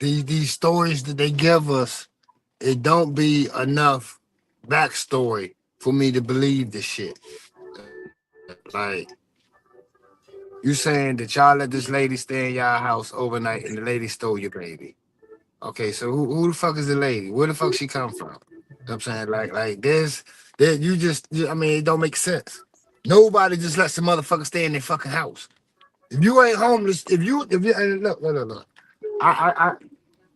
these stories that they give us. It don't be enough backstory for me to believe this shit. Like, you saying that y'all let this lady stay in y'all house overnight and the lady stole your baby. Okay, so who the fuck is the lady? Where the fuck she come from? You know what I'm saying? Like this, it don't make sense. Nobody just lets the motherfucker stay in their fucking house. If you ain't homeless, if you and look.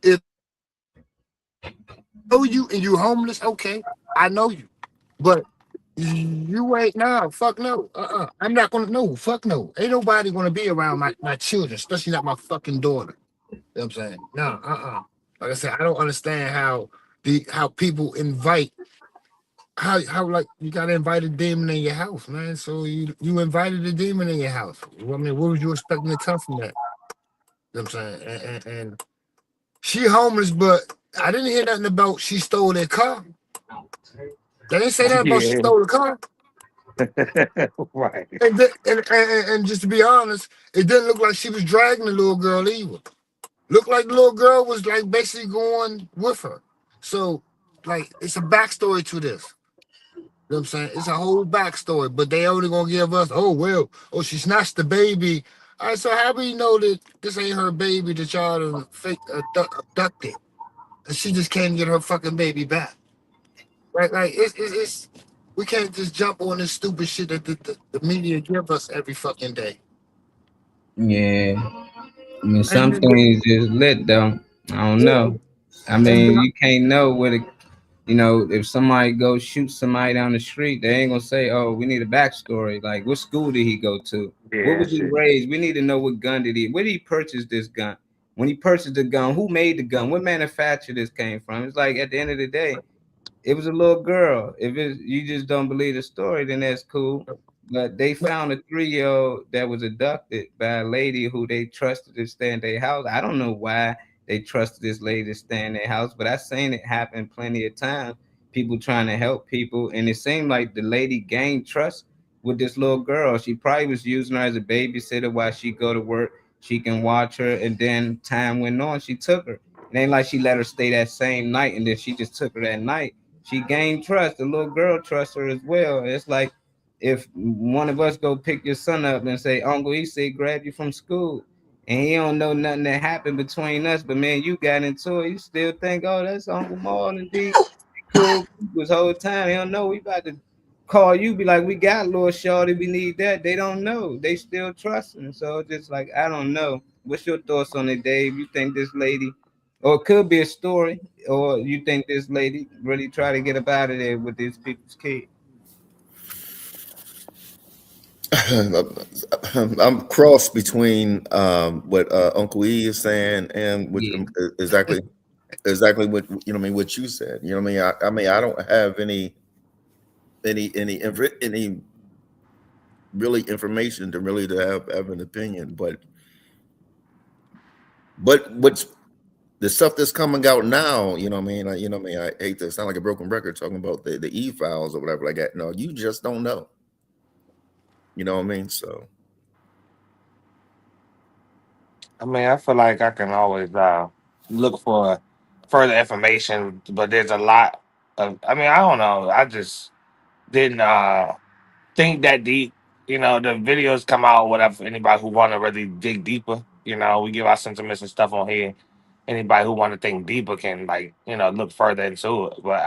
If I know you and you homeless, okay, I know you. But you ain't fuck no. I'm not gonna fuck no. Ain't nobody gonna be around my children, especially not my fucking daughter. You know what I'm saying? No, Like I said, I don't understand how people invite how like you gotta invite a demon in your house, man. So you invited a demon in your house. I mean, what was you expecting to come from that? You know what I'm saying? And she homeless, but I didn't hear nothing about she stole their car. They didn't say nothing about she stole the car. Right. And just to be honest, it didn't look like she was dragging the little girl either. Looked like the little girl was like basically going with her. So like it's a backstory to this. You know what I'm saying? It's a whole backstory, but they only gonna give us, she snatched the baby. All right, so how do we know that this ain't her baby that y'all done fake abducted? And she just can't get her fucking baby back. Right? Like it's we can't just jump on this stupid shit that the media give us every fucking day. Yeah. I mean, some things just lit though. I don't know. I mean, you can't know what it. If somebody goes shoot somebody down the street, they ain't gonna say, "Oh, we need a backstory." Like, what school did he go to? What was he raised? We need to know what gun did he? Where did he purchase this gun? When he purchased the gun, who made the gun? What manufacturer this came from? It's like at the end of the day, it was a little girl. If you just don't believe the story, then that's cool. But they found a 3-year-old that was abducted by a lady who they trusted to stay in their house. I don't know why they trusted this lady to stay in their house. But I've seen it happen plenty of times. People trying to help people, and it seemed like the lady gained trust with this little girl. She probably was using her as a babysitter while she go to work. She can watch her, and then time went on. She took her. It ain't like she let her stay that same night, and then she just took her that night. She gained trust. The little girl trusts her as well. It's like if one of us go pick your son up and say, Uncle, he said grab you from school, and he don't know nothing that happened between us, but man, you got into it. You still think, oh, that's Uncle Marlon D. Cool this whole time. They don't know we about to call you, be like, we got little shorty, we need that. They don't know. They still trusting. So just like, I don't know. What's your thoughts on it, Dave? You think this lady, or it could be a story, or you think this lady really try to get up out of there with these people's kids? I'm crossed between what Uncle E is saying and what, exactly what what you said. I mean, I don't have any really information to have an opinion, but what's the stuff that's coming out now, I hate to sound like a broken record talking about the e-files or whatever like that. No, you just don't know. You know what I mean? So I mean, I feel like I can always look for further information, but there's a lot of. I mean, I don't know. I just didn't think that deep. The videos come out, whatever. For anybody who want to really dig deeper, we give our sentiments and stuff on here. Anybody who want to think deeper can look further into it. But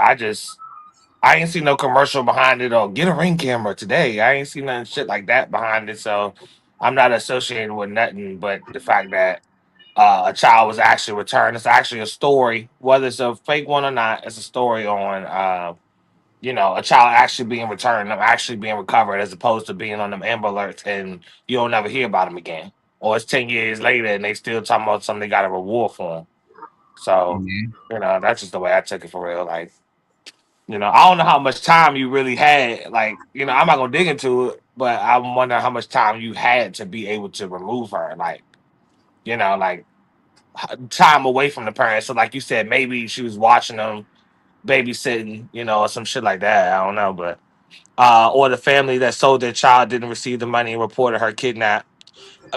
I ain't seen no commercial behind it or get a Ring camera today. I ain't seen nothing shit like that behind it. So I'm not associated with nothing but the fact that a child was actually returned. It's actually a story, whether it's a fake one or not. It's a story on, a child actually being returned, them actually being recovered, as opposed to being on them Amber Alerts and you don't never hear about them again. Or it's 10 years later and they still talking about something they got a reward for them. So, that's just the way I took it for real. Like, I don't know how much time you really had. Like, I'm not gonna dig into it, but I'm wondering how much time you had to be able to remove her. Like, time away from the parents. So, like you said, maybe she was watching them, babysitting, or some shit like that. I don't know, but or the family that sold their child didn't receive the money and reported her kidnapped.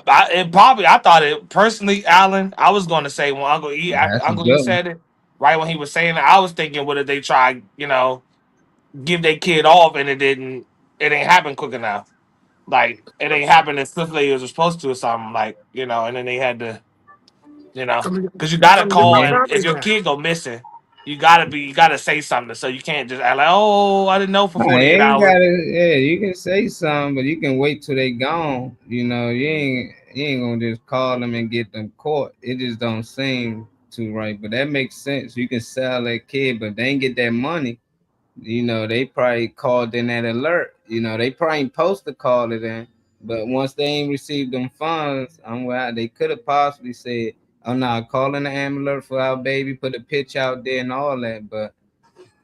I thought it personally, Alan. I was going to say when Uncle E, after That's a Uncle E good one. said it, right when he was saying it, I was thinking, what if they try, give their kid off and it ain't happen quick enough. Like it ain't happened as swiftly as it was supposed to or something. Like, and then they had to, because you gotta call and if your kid go missing, you gotta say something. So you can't just act like, oh, I didn't know for Nah, 48 you ain't hours. gotta, yeah, you can say something, but you can wait till they gone. You ain't gonna just call them and get them caught. It just don't seem too right, but that makes sense. You can sell that kid, but they ain't get that money. They probably called in that alert. They probably ain't supposed to call it in, but once they ain't received them funds, they could have possibly said, "Oh no, call in the ambulance for our baby, put a pitch out there and all that." But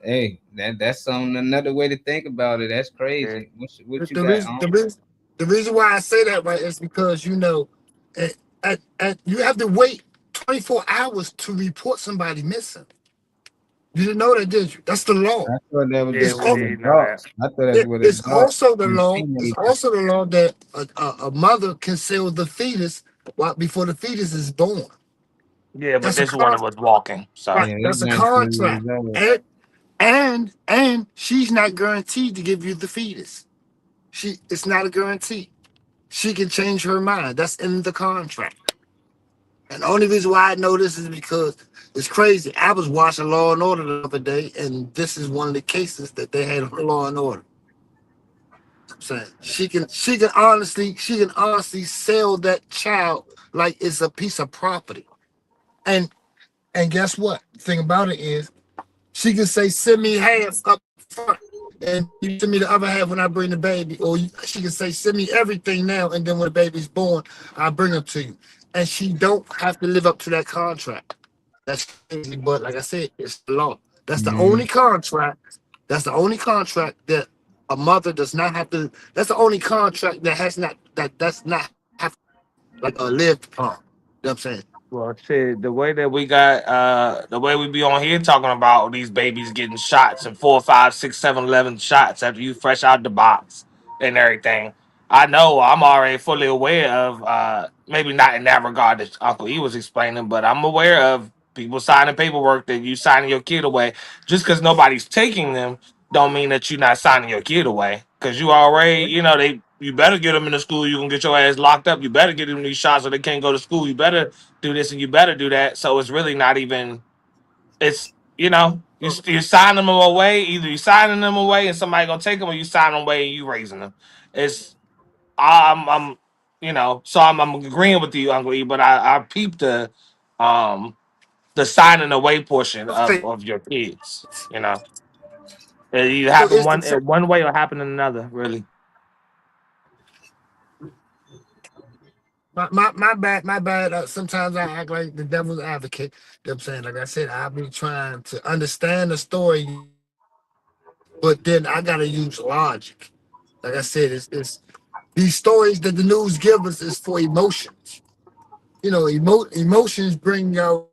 hey, that's another way to think about it. That's crazy. What you got? The reason why I say that, right, is because you have to wait 24 hours to report somebody missing. You didn't know that, did you? That's the law. I thought that was Yeah, just we did know that. I thought that's what It's it also the law. It's also the law that a mother can sell the fetus before the fetus is born. Yeah, but That's this one was walking. So Right, that's a contract, and she's not guaranteed to give you the fetus. It's not a guarantee. She can change her mind. That's in the contract. And the only reason why I know this is because it's crazy. I was watching Law and Order the other day, and this is one of the cases that they had on Law and Order. I'm saying she can honestly sell that child like it's a piece of property. And guess what? The thing about it is she can say, send me half up front and you send me the other half when I bring the baby. Or she can say, send me everything now, and then when the baby's born, I'll bring them to you. And she don't have to live up to that contract. That's crazy, but like I said, it's the law. That's the only contract. That's the only contract that a mother does not have to. That's the only contract that has not that's not have like a lived upon. You know what I'm saying? Well, shit, the way that we got, the way we be on here talking about these babies getting shots and 4, 5, 6, 7, 11 shots after you fresh out the box and everything. I know I'm already fully aware of, maybe not in that regard that Uncle E was explaining, but I'm aware of people signing paperwork that you signing your kid away. Just because nobody's taking them, don't mean that you're not signing your kid away. Because you already, you better get them in the school. You can get your ass locked up. You better get them these shots so they can't go to school. You better do this and you better do that. So it's really not even. It's you're signing them away. Either you signing them away and somebody gonna take them, or you sign them away and you raising them. It's I'm So I'm agreeing with you, Uncle E. But I peeped the signing away portion of your kids. It either So happen it's the, so, one way or happen in another. Really. my bad. Sometimes I act like the devil's advocate. You know what I'm saying? Like I said, I be trying to understand the story, but then I gotta use logic. Like I said, it's these stories that the news give us is for emotions. Emotions bring out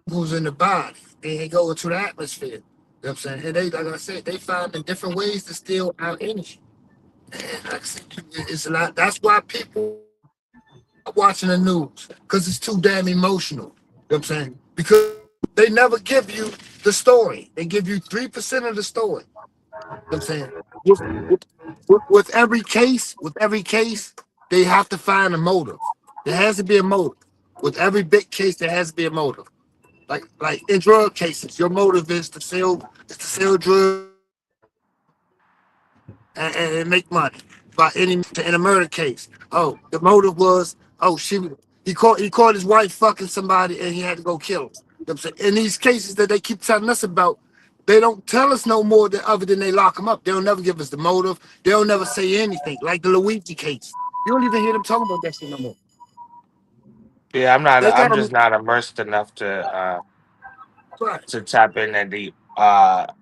who's in the body and they go into the atmosphere. You know what I'm saying? And they, like I said, they find different ways to steal our energy. And like I said, it's a lot. That's why people are watching the news, because it's too damn emotional. You know what I'm saying? Because they never give you the story. They give you 3% of the story. You know what I'm saying? With every case, they have to find a motive. There has to be a motive. With every big case, there has to be a motive. Like in drug cases, your motive is to sell drugs and make money. But in a murder case, the motive was, he caught his wife fucking somebody and he had to go kill him. You know what I'm saying? In these cases that they keep telling us about, they don't tell us no more other than they lock them up. They'll never give us the motive. They'll never say anything. Like the Luigi case, you don't even hear them talking about that shit no more. Yeah, They I'm got just them not immersed enough to right. tap in that deep.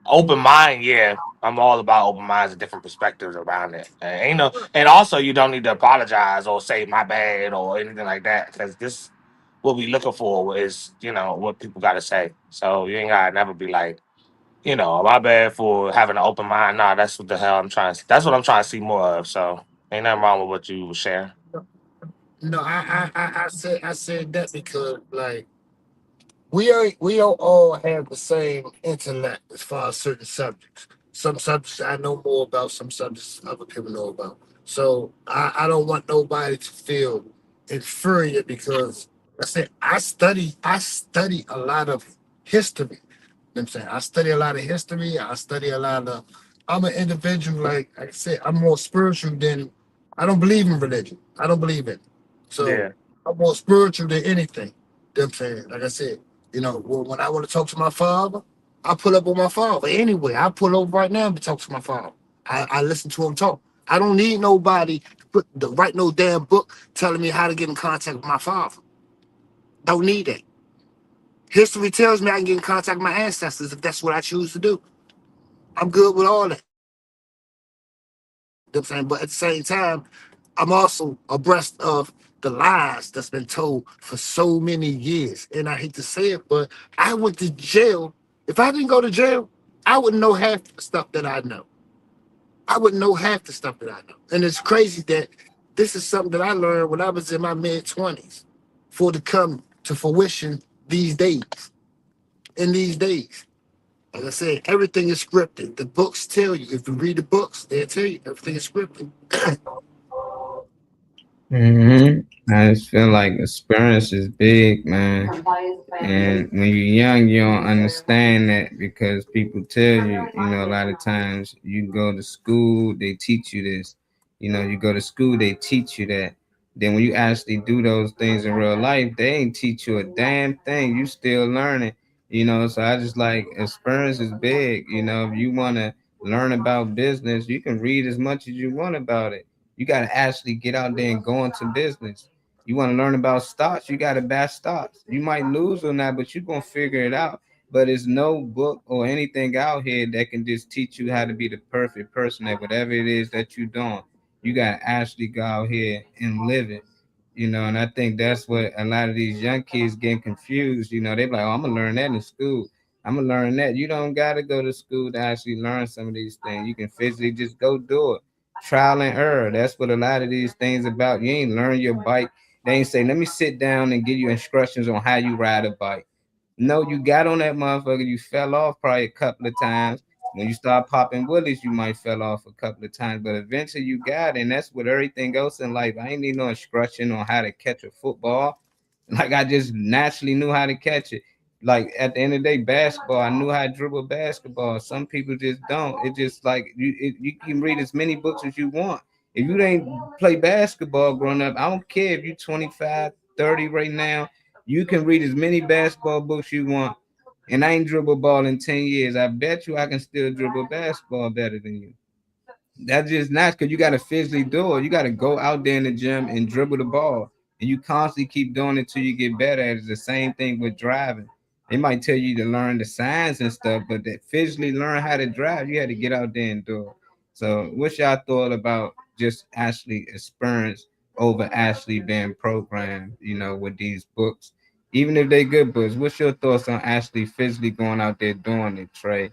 Open mind, yeah. I'm all about open minds and different perspectives around it. And also you don't need to apologize or say my bad or anything like that, because this what we looking for is what people got to say. So you ain't gotta never be like, my bad for having an open mind. Nah, that's what the hell I'm trying. That's what I'm trying to see more of. So ain't nothing wrong with what you were sharing. No, I said that because like we don't all have the same intellect as far as certain subjects. Some subjects I know more about, some subjects other people know about. So I don't want nobody to feel inferior because I said I study a lot of history. You know what I'm saying? I study a lot of history. I study a lot of I'm an individual, like I said, I'm more spiritual than I don't believe in religion. I don't believe in it. So Yeah. I'm more spiritual than anything. You know what I'm saying? Like I said, when I want to talk to my father, I pull up on my father. Anyway, I pull over right now to talk to my father. I listen to him talk. I don't need nobody to write no damn book telling me how to get in contact with my father. Don't need that. History tells me I can get in contact with my ancestors if that's what I choose to do. I'm good with all that. You know what I'm saying? But at the same time, I'm also abreast of the lies that's been told for so many years. And I hate to say it, but I went to jail. If I didn't go to jail, I wouldn't know half the stuff that I know. I wouldn't know half the stuff that I know. And it's crazy that this is something that I learned when I was in my mid-20s for it to come to fruition these days. In these days. Like I said, everything is scripted. The books tell you. If you read the books, they'll tell you everything is scripted. I just feel like experience is big, man. And when you're young, you don't understand that because people tell you, a lot of times you go to school, they teach you this. You go to school, they teach you that. Then when you actually do those things in real life, they ain't teach you a damn thing. You still learning, So I just like experience is big. If you want to learn about business, you can read as much as you want about it. You got to actually get out there and go into business. You want to learn about stocks, you got to back stocks. You might lose on that, but you're going to figure it out. But there's no book or anything out here that can just teach you how to be the perfect person at whatever it is that you're doing. You got to actually go out here and live it. you know, and I think that's what a lot of these young kids getting confused. You know, they're like, oh, I'm gonna learn that in school. I'm gonna learn that. You don't gotta go to school to actually learn some of these things. You can physically just go do it. Trial and error. That's what a lot of these things about. You ain't learn your bike. They ain't say, let me sit down and give you instructions on how you ride a bike. No, you got on that motherfucker, you fell off probably a couple of times. When you start popping willies, you might fell off a couple of times, but eventually you got it, and that's with everything else in life. I ain't need no instruction on how to catch a football. Like I just naturally knew how to catch it. Like at the end of the day, basketball, I knew how to dribble basketball. Some people just don't. It just like you can read as many books as you want. If you ain't play basketball growing up, I don't care if you're 25, 30 right now. You can read as many basketball books you want, and I ain't dribble ball in 10 years. I bet you I can still dribble basketball better than you. That's just not because you got to physically do it. You got to go out there in the gym and dribble the ball, and you constantly keep doing it till you get better at it. It's the same thing with driving. They might tell you to learn the signs and stuff, but that physically learn how to drive, you had to get out there and do it. So, what's y'all thought about just actually experience over actually being programmed, you know, with these books? Even if they good books, what's your thoughts on actually physically going out there doing it, Trey?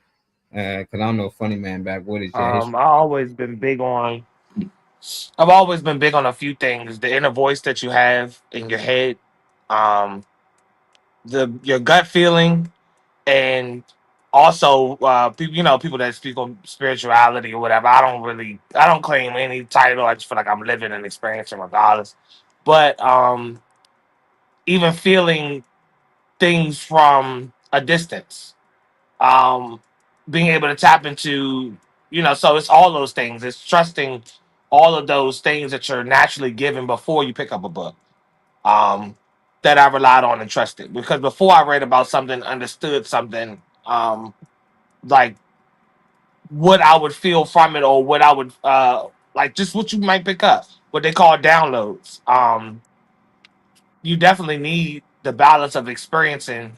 Because I don't know, funny man back. What is your history? I've always been big on. I've always been big on a few things: the inner voice that you have in your head, um, your gut feeling, and also people. You know, people that speak on spirituality or whatever. I don't claim any title. I just feel like I'm living and experiencing regardless. But even feeling things from a distance, um, being able to tap into, you know, so it's all those things. It's trusting all of those things that you're naturally given before you pick up a book, um, that I relied on and trusted. Because before I read about something, understood something, like what I would feel from it, or what I would like, just what you might pick up, what they call downloads. You definitely need the balance of experiencing,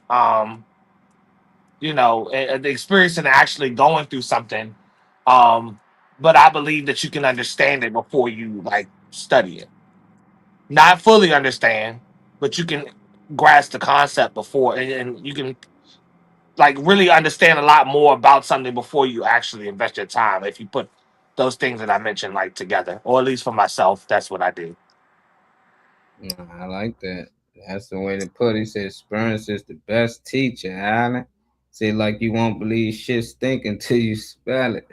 you know, the experience and actually going through something. Um, but I believe that you can understand it before you like study it. Not fully understand, but you can grasp the concept before, and you can like really understand a lot more about something before you actually invest your time. If you put those things that I mentioned like together, or at least for myself, that's what I did. I like that. That's the way to put it. He said experience is the best teacher, Alan. Say like you won't believe shit stink until you spell it.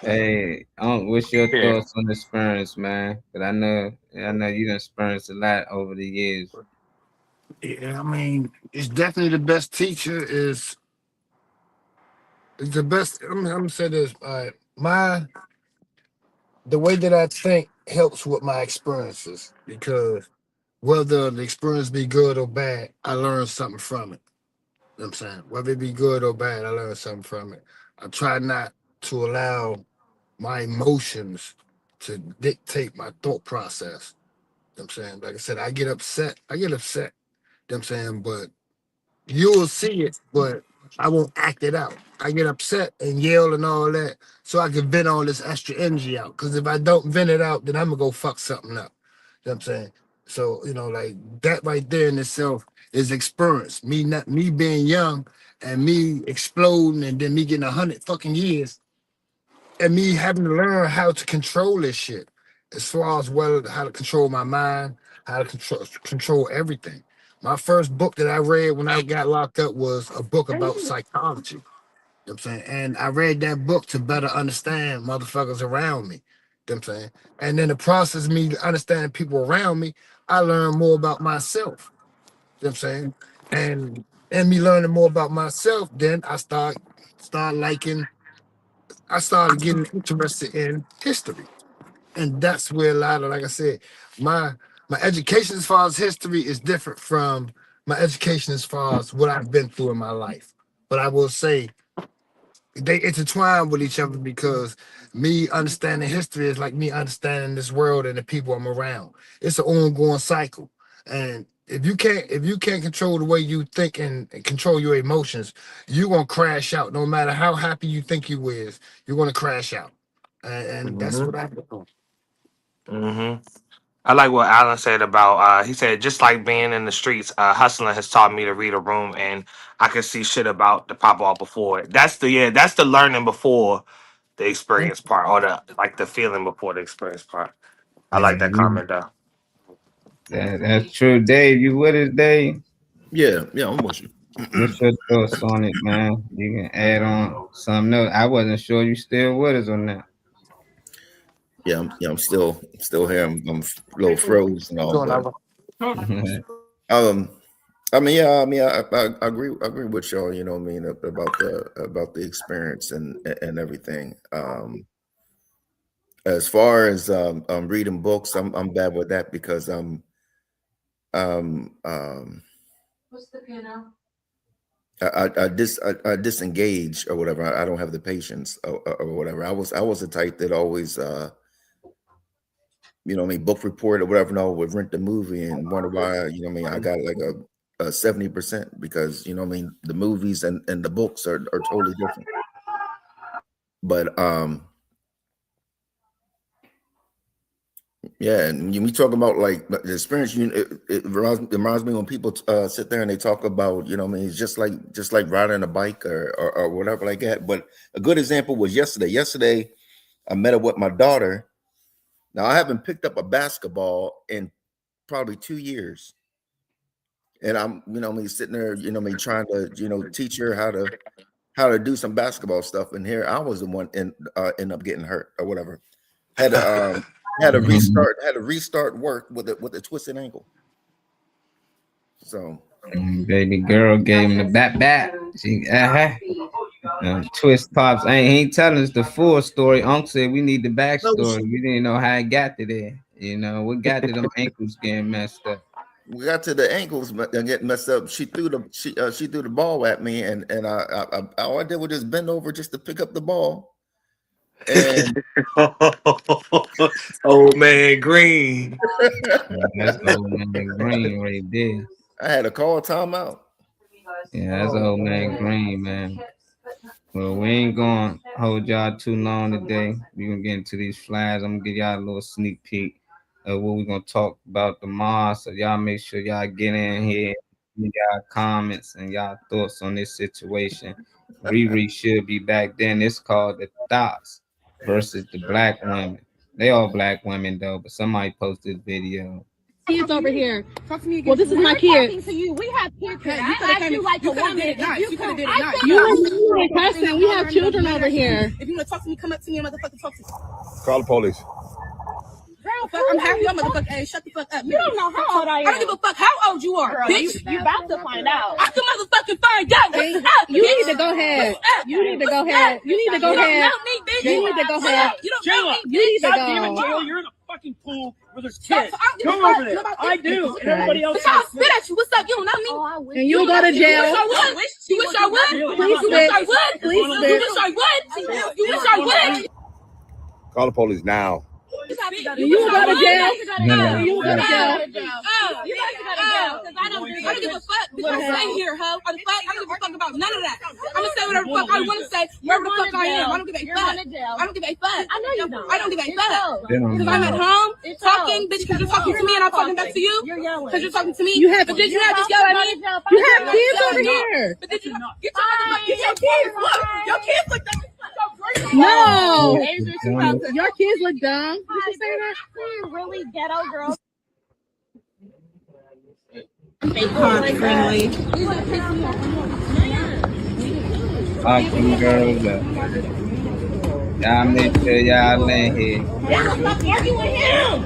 Hey, what's your Yeah. thoughts on experience, man? But I know you done experienced a lot over the years. Yeah, I mean, it's definitely the best teacher. Is the best. I'm gonna say this. The way that I think helps with my experiences, because whether the experience be good or bad, I learn something from it. You know what I'm saying? Whether it be good or bad, I learn something from it. I try not to allow my emotions to dictate my thought process. You know what I'm saying? Like I said, I get upset. You know what I'm saying? But you'll see it, but I won't act it out. I get upset and yell and all that so I can vent all this extra energy out. Because if I don't vent it out, then I'm going to go fuck something up. You know what I'm saying? So, you know, like that right there in itself is experience. Me being young and me exploding and then me getting 100 fucking years and me having to learn how to control this shit. As far as how to control my mind, how to control everything. My first book that I read when I got locked up was a book about psychology. You know what I'm saying? And I read that book to better understand motherfuckers around me. You know what I'm saying? And then the process of me understanding people around me, I learned more about myself. You know what I'm saying? And me learning more about myself, then I started getting interested in history. And that's where a lot of, like I said, my education as far as history is different from my education as far as what I've been through in my life. But I will say they intertwine with each other, because me understanding history is like me understanding this world and the people I'm around. It's an ongoing cycle. And if you can't control the way you think and control your emotions, you're gonna crash out. No matter how happy you think you is, you're gonna crash out. And that's what I do. Mm-hmm. I like what Alan said about he said just like being in the streets, hustling has taught me to read a room and I can see shit about to pop off before it. That's the learning before the experience part or the feeling before the experience part. I like that comment though. That's true. Dave, you with us, Dave? Yeah, I'm with you. What's your thoughts on it, man? You can add on something else. I wasn't sure you still with us on that. Yeah, I'm still here. I'm a little froze and all. But, I agree with y'all. You know what I mean about the experience and everything. As far as reading books, I'm bad with that because What's the piano? I disengage or whatever. I don't have the patience or whatever. I was the type that always book report or whatever. No, would rent the movie and wonder why. I got like a 70% because the movies and the books are totally different. But yeah, and we talk about like the experience. It reminds me when people sit there and they talk about, it's just like riding a bike or whatever like that. But a good example was yesterday. Yesterday, I met up with my daughter. Now I haven't picked up a basketball in probably 2 years, and I'm sitting there, trying to teach her how to do some basketball stuff. And here I was the one end up getting hurt or whatever. Had to restart work with a twisted ankle. So baby girl gave him the bat. She twist pops. He ain't telling us the full story. Uncle said we need the backstory. We didn't know how it got to there. What got to them ankles getting messed up? We got to the ankles getting messed up. She threw the ball at me, and I all I did was just bend over just to pick up the ball. And Old man Green. That's old man Green right there. I had to call timeout. Yeah, that's old man Green, man. Well, we ain't gonna hold y'all too long today. We're gonna get into these flags. I'm gonna give y'all a little sneak peek of what we're gonna talk about tomorrow. So y'all make sure y'all get in here, give y'all comments and y'all thoughts on this situation. Riri should be back then. It's called The Thoughts versus the Black women. They all black women though, but somebody posted video. Kids over here. Talk to me again. Well, this is my kid. To you. We have kids here. I asked you like a woman. You could have did it nice. You in person. We have children over here. If you want to talk to me, come up to me and motherfucking talk to me. Call the police. Girl, fuck, I'm happy your motherfucking ass. Shut the fuck up. You don't know how old I am. I don't give a fuck how old you are, girl, bitch. You about to find out. I can motherfucking find out. What's up, you need to go ahead. You need to go ahead. You need to go ahead. You need to go ahead. You don't know me, bitch. You need to go. You're in a fucking pool where there's kids. Go over there. I do. And everybody else. I'll spit at you. What's up? You don't know me. Oh, and you'll go to jail. You wish I would. Please spit. Please spit. You wish I would. You wish I would. Call the police now. You go to jail. You go to jail. You guys go to jail. I don't give a fuck. I'm staying here, ho. I don't give a fuck about none of that. I'm gonna say whatever the fuck I want to say, wherever the fuck I am. I don't give a fuck. I don't give a fuck. I know you don't. I don't give a fuck. Because I'm at home talking, bitch, because you're talking to me and I'm talking back to you. Because you're talking to me. But did you not just yell at me? You have kids over here. But did you not? Get your kids. Look, your kids look that. No, your kids look dumb. Did you say that? Really ghetto girl. Friendly. Awesome girls up. Y'all make sure y'all in here. Stop arguing with him.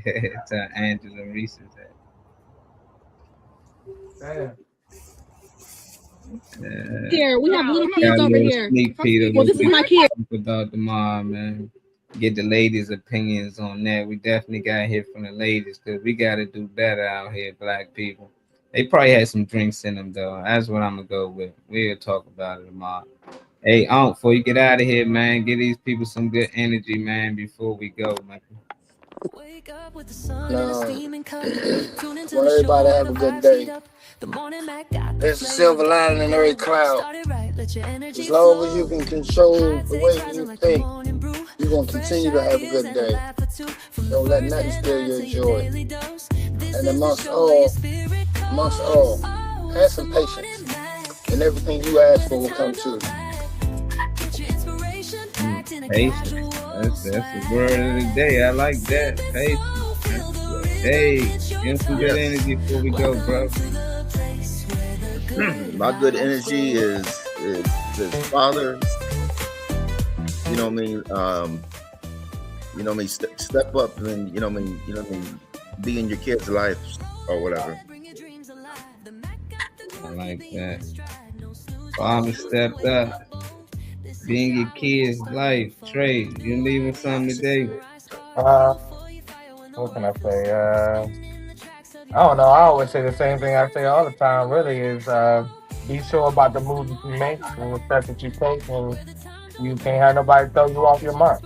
It's Angela Reese's head. Here, we have little kids over here. Well, this is my kid. About tomorrow, man. Get the ladies' opinions on that. We definitely got to hear from the ladies because we got to do better out here, black people. They probably had some drinks in them, though. That's what I'm going to go with. We'll talk about it tomorrow. Hey, before you get out of here, man, give these people some good energy, man, before we go, man. Well, everybody have a good day. There's a silver lining in every cloud. As long as you can control the way you think, you going to continue to have a good day. Don't let nothing steal your joy. And amongst all, have some patience. And everything you ask for will come true. Patience. That's the word of the day. I like that. Patience. Hey, give some good energy before we go, bro. My good energy is father. You know what I mean? You know what I mean? Step up and you know what I mean? Be in your kid's life or whatever. I like that. Father stepped up. Be in your kid's life. Trey, you leaving something today? What can I say? I don't know. I always say the same thing I say all the time. Really, is be sure about the moves you make and the steps that you take, and you can't have nobody throw you off your mark.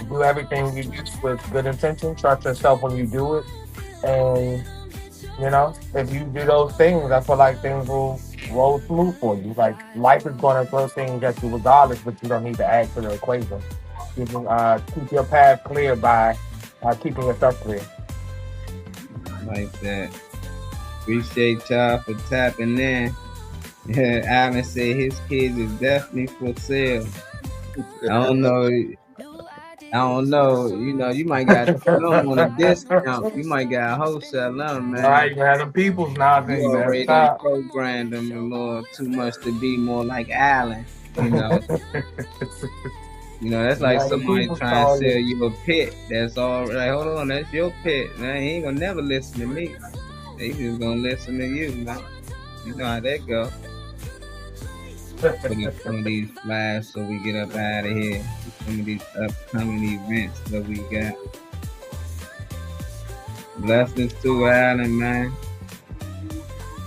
Do everything you do with good intention. Trust yourself when you do it, and you know, if you do those things, I feel like things will roll smooth for you. Like life is going to throw things at you regardless, but you don't need to add to the equation. You can keep your path clear by keeping yourself clear. Like that. Appreciate y'all for tapping in. Alan said his kids is definitely for sale. I don't know. You know, you might got them on a discount. You might got a wholesale them, man. All right, you have them peoples now. You already done programmed them a little too much to be more like Alan. You know. You know, that's like somebody trying to sell you a pet. That's all right. Hold on, that's your pet, man. He ain't gonna never listen to me. They just gonna listen to you, man. You know how that go. Put up some of these flyers so we get up out of here. Some of these upcoming events that we got. Blessings to Alan, man.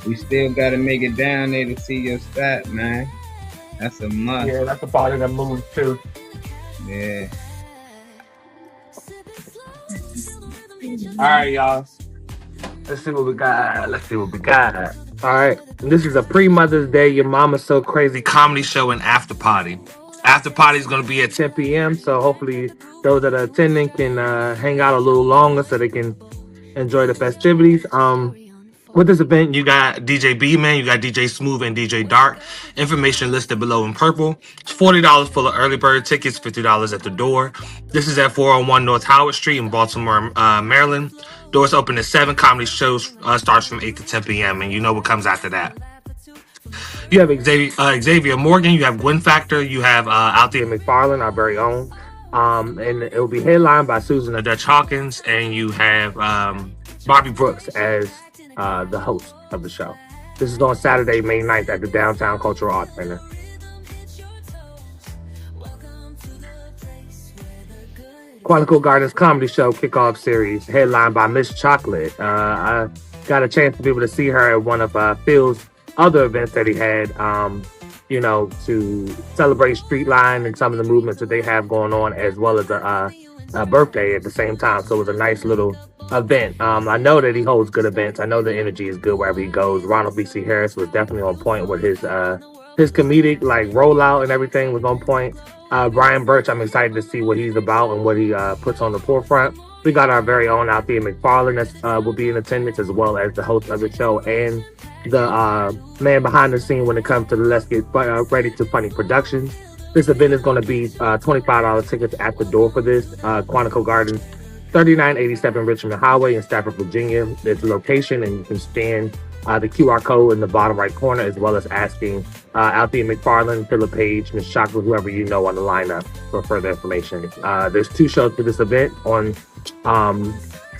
We still gotta make it down there to see your spot, man. That's a must. Yeah, that's a part of the move too. Yeah. All right, y'all. Let's see what we got. All right. This is a pre-Mother's Day Your Mama's So Crazy comedy show and after party. After party is going to be at 10 p.m. So hopefully those that are attending can hang out a little longer so they can enjoy the festivities. With this event, you got DJ B-Man, you got DJ Smooth, and DJ Dark. Information listed below in purple. It's $40 for the early bird tickets, $50 at the door. This is at 401 North Howard Street in Baltimore, Maryland. Doors open at 7. Comedy shows starts from 8 to 10 p.m. And you know what comes after that. You have Xavier Morgan, you have Gwen Factor, you have Althea McFarlane, our very own. And it will be headlined by Susan the Dutch Hawkins, and you have Bobby Brooks as the host of the show. This is on Saturday, May 9th at the Downtown Cultural Arts Center. Quantico Gardens Comedy Show Kickoff Series, headlined by Miss Chocolate. I got a chance to be able to see her at one of Phil's other events that he had, you know, to celebrate Streetline and some of the movements that they have going on, as well as a birthday at the same time. So it was a nice little event. I know that he holds good events. I know the energy is good wherever he goes. Ronald B.C. Harris was definitely on point with his comedic like rollout and everything was on point. Brian Birch, I'm excited to see what he's about and what he puts on the forefront. We got our very own Althea McFarlane that will be in attendance, as well as the host of the show and the man behind the scene when it comes to the Let's Get Ready to Funny Productions. This event is going to be $25 tickets at the door for this. Quantico Gardens, 3987 Richmond Highway in Stafford, Virginia. There's the location, and you can scan the QR code in the bottom right corner, as well as asking Althea McFarlane, Philip Page, Ms. Chocolate, whoever you know on the lineup for further information. There's 2 shows for this event on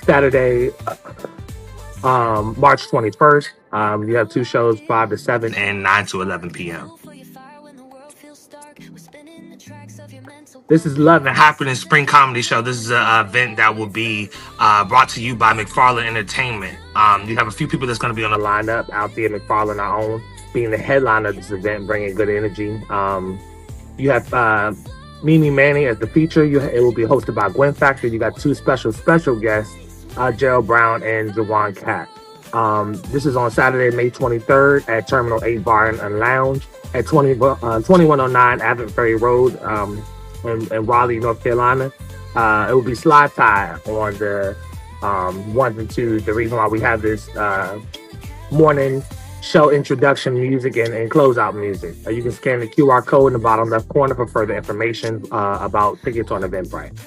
Saturday, March 21st. You have 2 shows, 5 to 7 and 9 to 11 p.m. This is Love and Happiness Spring Comedy Show. This is an event that will be brought to you by McFarlane Entertainment. You have a few people that's going to be on the lineup. Althea McFarlane, our own, being the headliner of this event, bringing good energy. You have Mimi Manning as the feature. It will be hosted by Gwen Factor. You got 2 special guests, Gerald Brown and Jawan Cat. This is on Saturday, May 23rd at Terminal 8 Bar and Lounge at 2109 Avent Ferry Road. in Raleigh, North Carolina. It will be Slide Tie on the 1s and 2s. The reason why we have this morning show introduction music and closeout music. You can scan the QR code in the bottom left corner for further information about tickets on Eventbrite.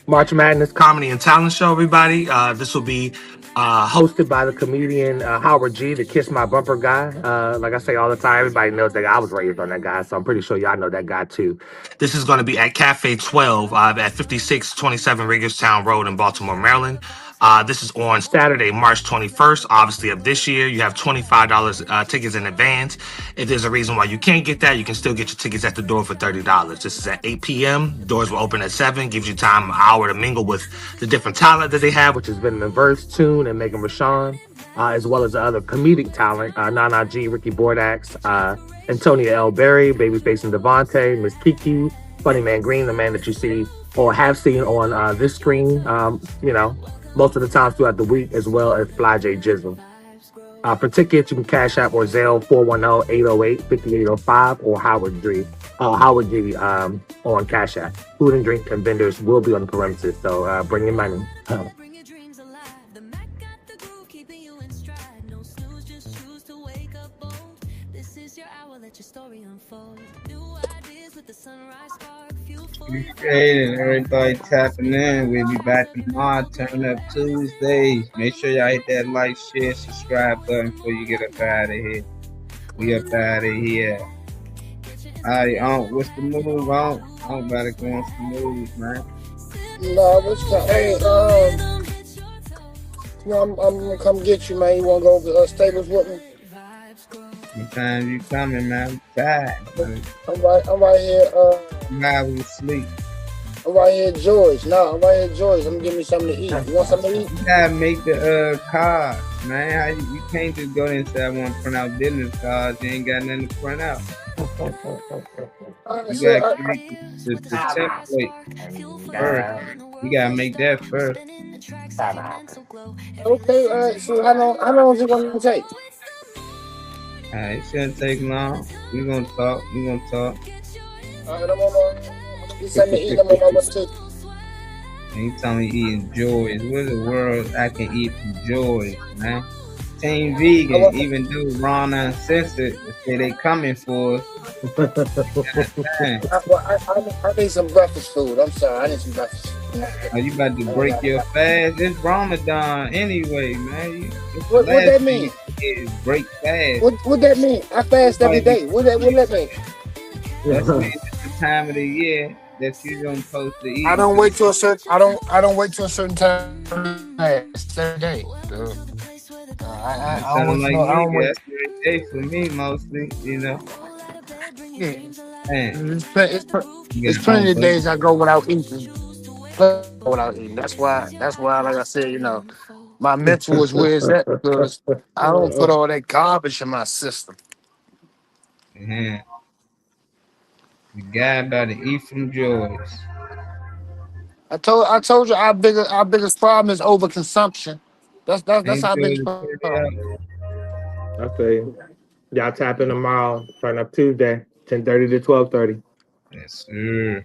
March Madness Comedy and Talent Show, everybody. This will be hosted by the comedian Howard G, the Kiss My Bumper guy. Like I say all the time, everybody knows that guy. I was raised on that guy, so I'm pretty sure y'all know that guy too. This is going to be at Cafe 12 at 5627 Riggerstown Road in Baltimore, Maryland. This is on Saturday, March 21st, obviously of this year. You have $25 tickets in advance. If there's a reason why you can't get that, you can still get your tickets at the door for $30. This is at 8 p.m. Doors will open at 7. Gives you time, an hour to mingle with the different talent that they have, which has been the Verse, Tune, and Megan Rashawn, as well as the other comedic talent, Nana G, Ricky Bordax, Antonia L. Berry, Babyface and Devontae, Miss Kiki, Funny Man Green, the man that you see or have seen on this screen, most of the times throughout the week, as well as Fly J Jizzle. For tickets, you can Cash App or Zelle 410-808-5805 or Howard G on Cash App. Food and drink and vendors will be on the premises, so bring your money. Appreciate it. Everybody tapping in. We'll be back tomorrow. Turn Up Tuesdays. Make sure y'all hit that like, share, subscribe button before you get up out of here. We up out of here. Alright, what's the move? I'm about to go on some moves, man. No, what's the I'm gonna come get you, man. You wanna go over Stables with me? Sometimes you coming, man. Bad. I'm right here. Now we sleep. I'm right here, George. No, I'm right here, George. I'm gonna give me something to eat. You want something to eat? You gotta make the card, man. You can't just go there and say I want to print out business cards. You ain't got nothing to print out. You gotta create the template first. You gotta make that first. Okay, so how long is it gonna take? Alright, it shouldn't take long. We're gonna talk. Alright, I'm on you send me eat, I'm on my way too. Anytime you eating joys, where's the world I can eat from joys, man? Team vegan, even though Ron uncensored, say they coming for us. I need some breakfast food. I'm sorry, I need some breakfast. Are you about to break your fast? It's Ramadan anyway, man. What that mean? Break fast. What that mean? I fast every day. What that mean? That's the time of the year that you don't supposed to eat. I don't wait till a certain. I don't wait till a certain time. It's every day. I don't wait. That's every day for me mostly, Yeah. Man. It's plenty of days I go without eating. That's why, like I said, my mental is where it's at because I don't put all that garbage in my system. The guy about to eat from joys. I told you our biggest problem is overconsumption. That's our biggest problem. Okay. Y'all tap in tomorrow. Turn Up Tuesday, 10:30 to 12:30. Yes, sir.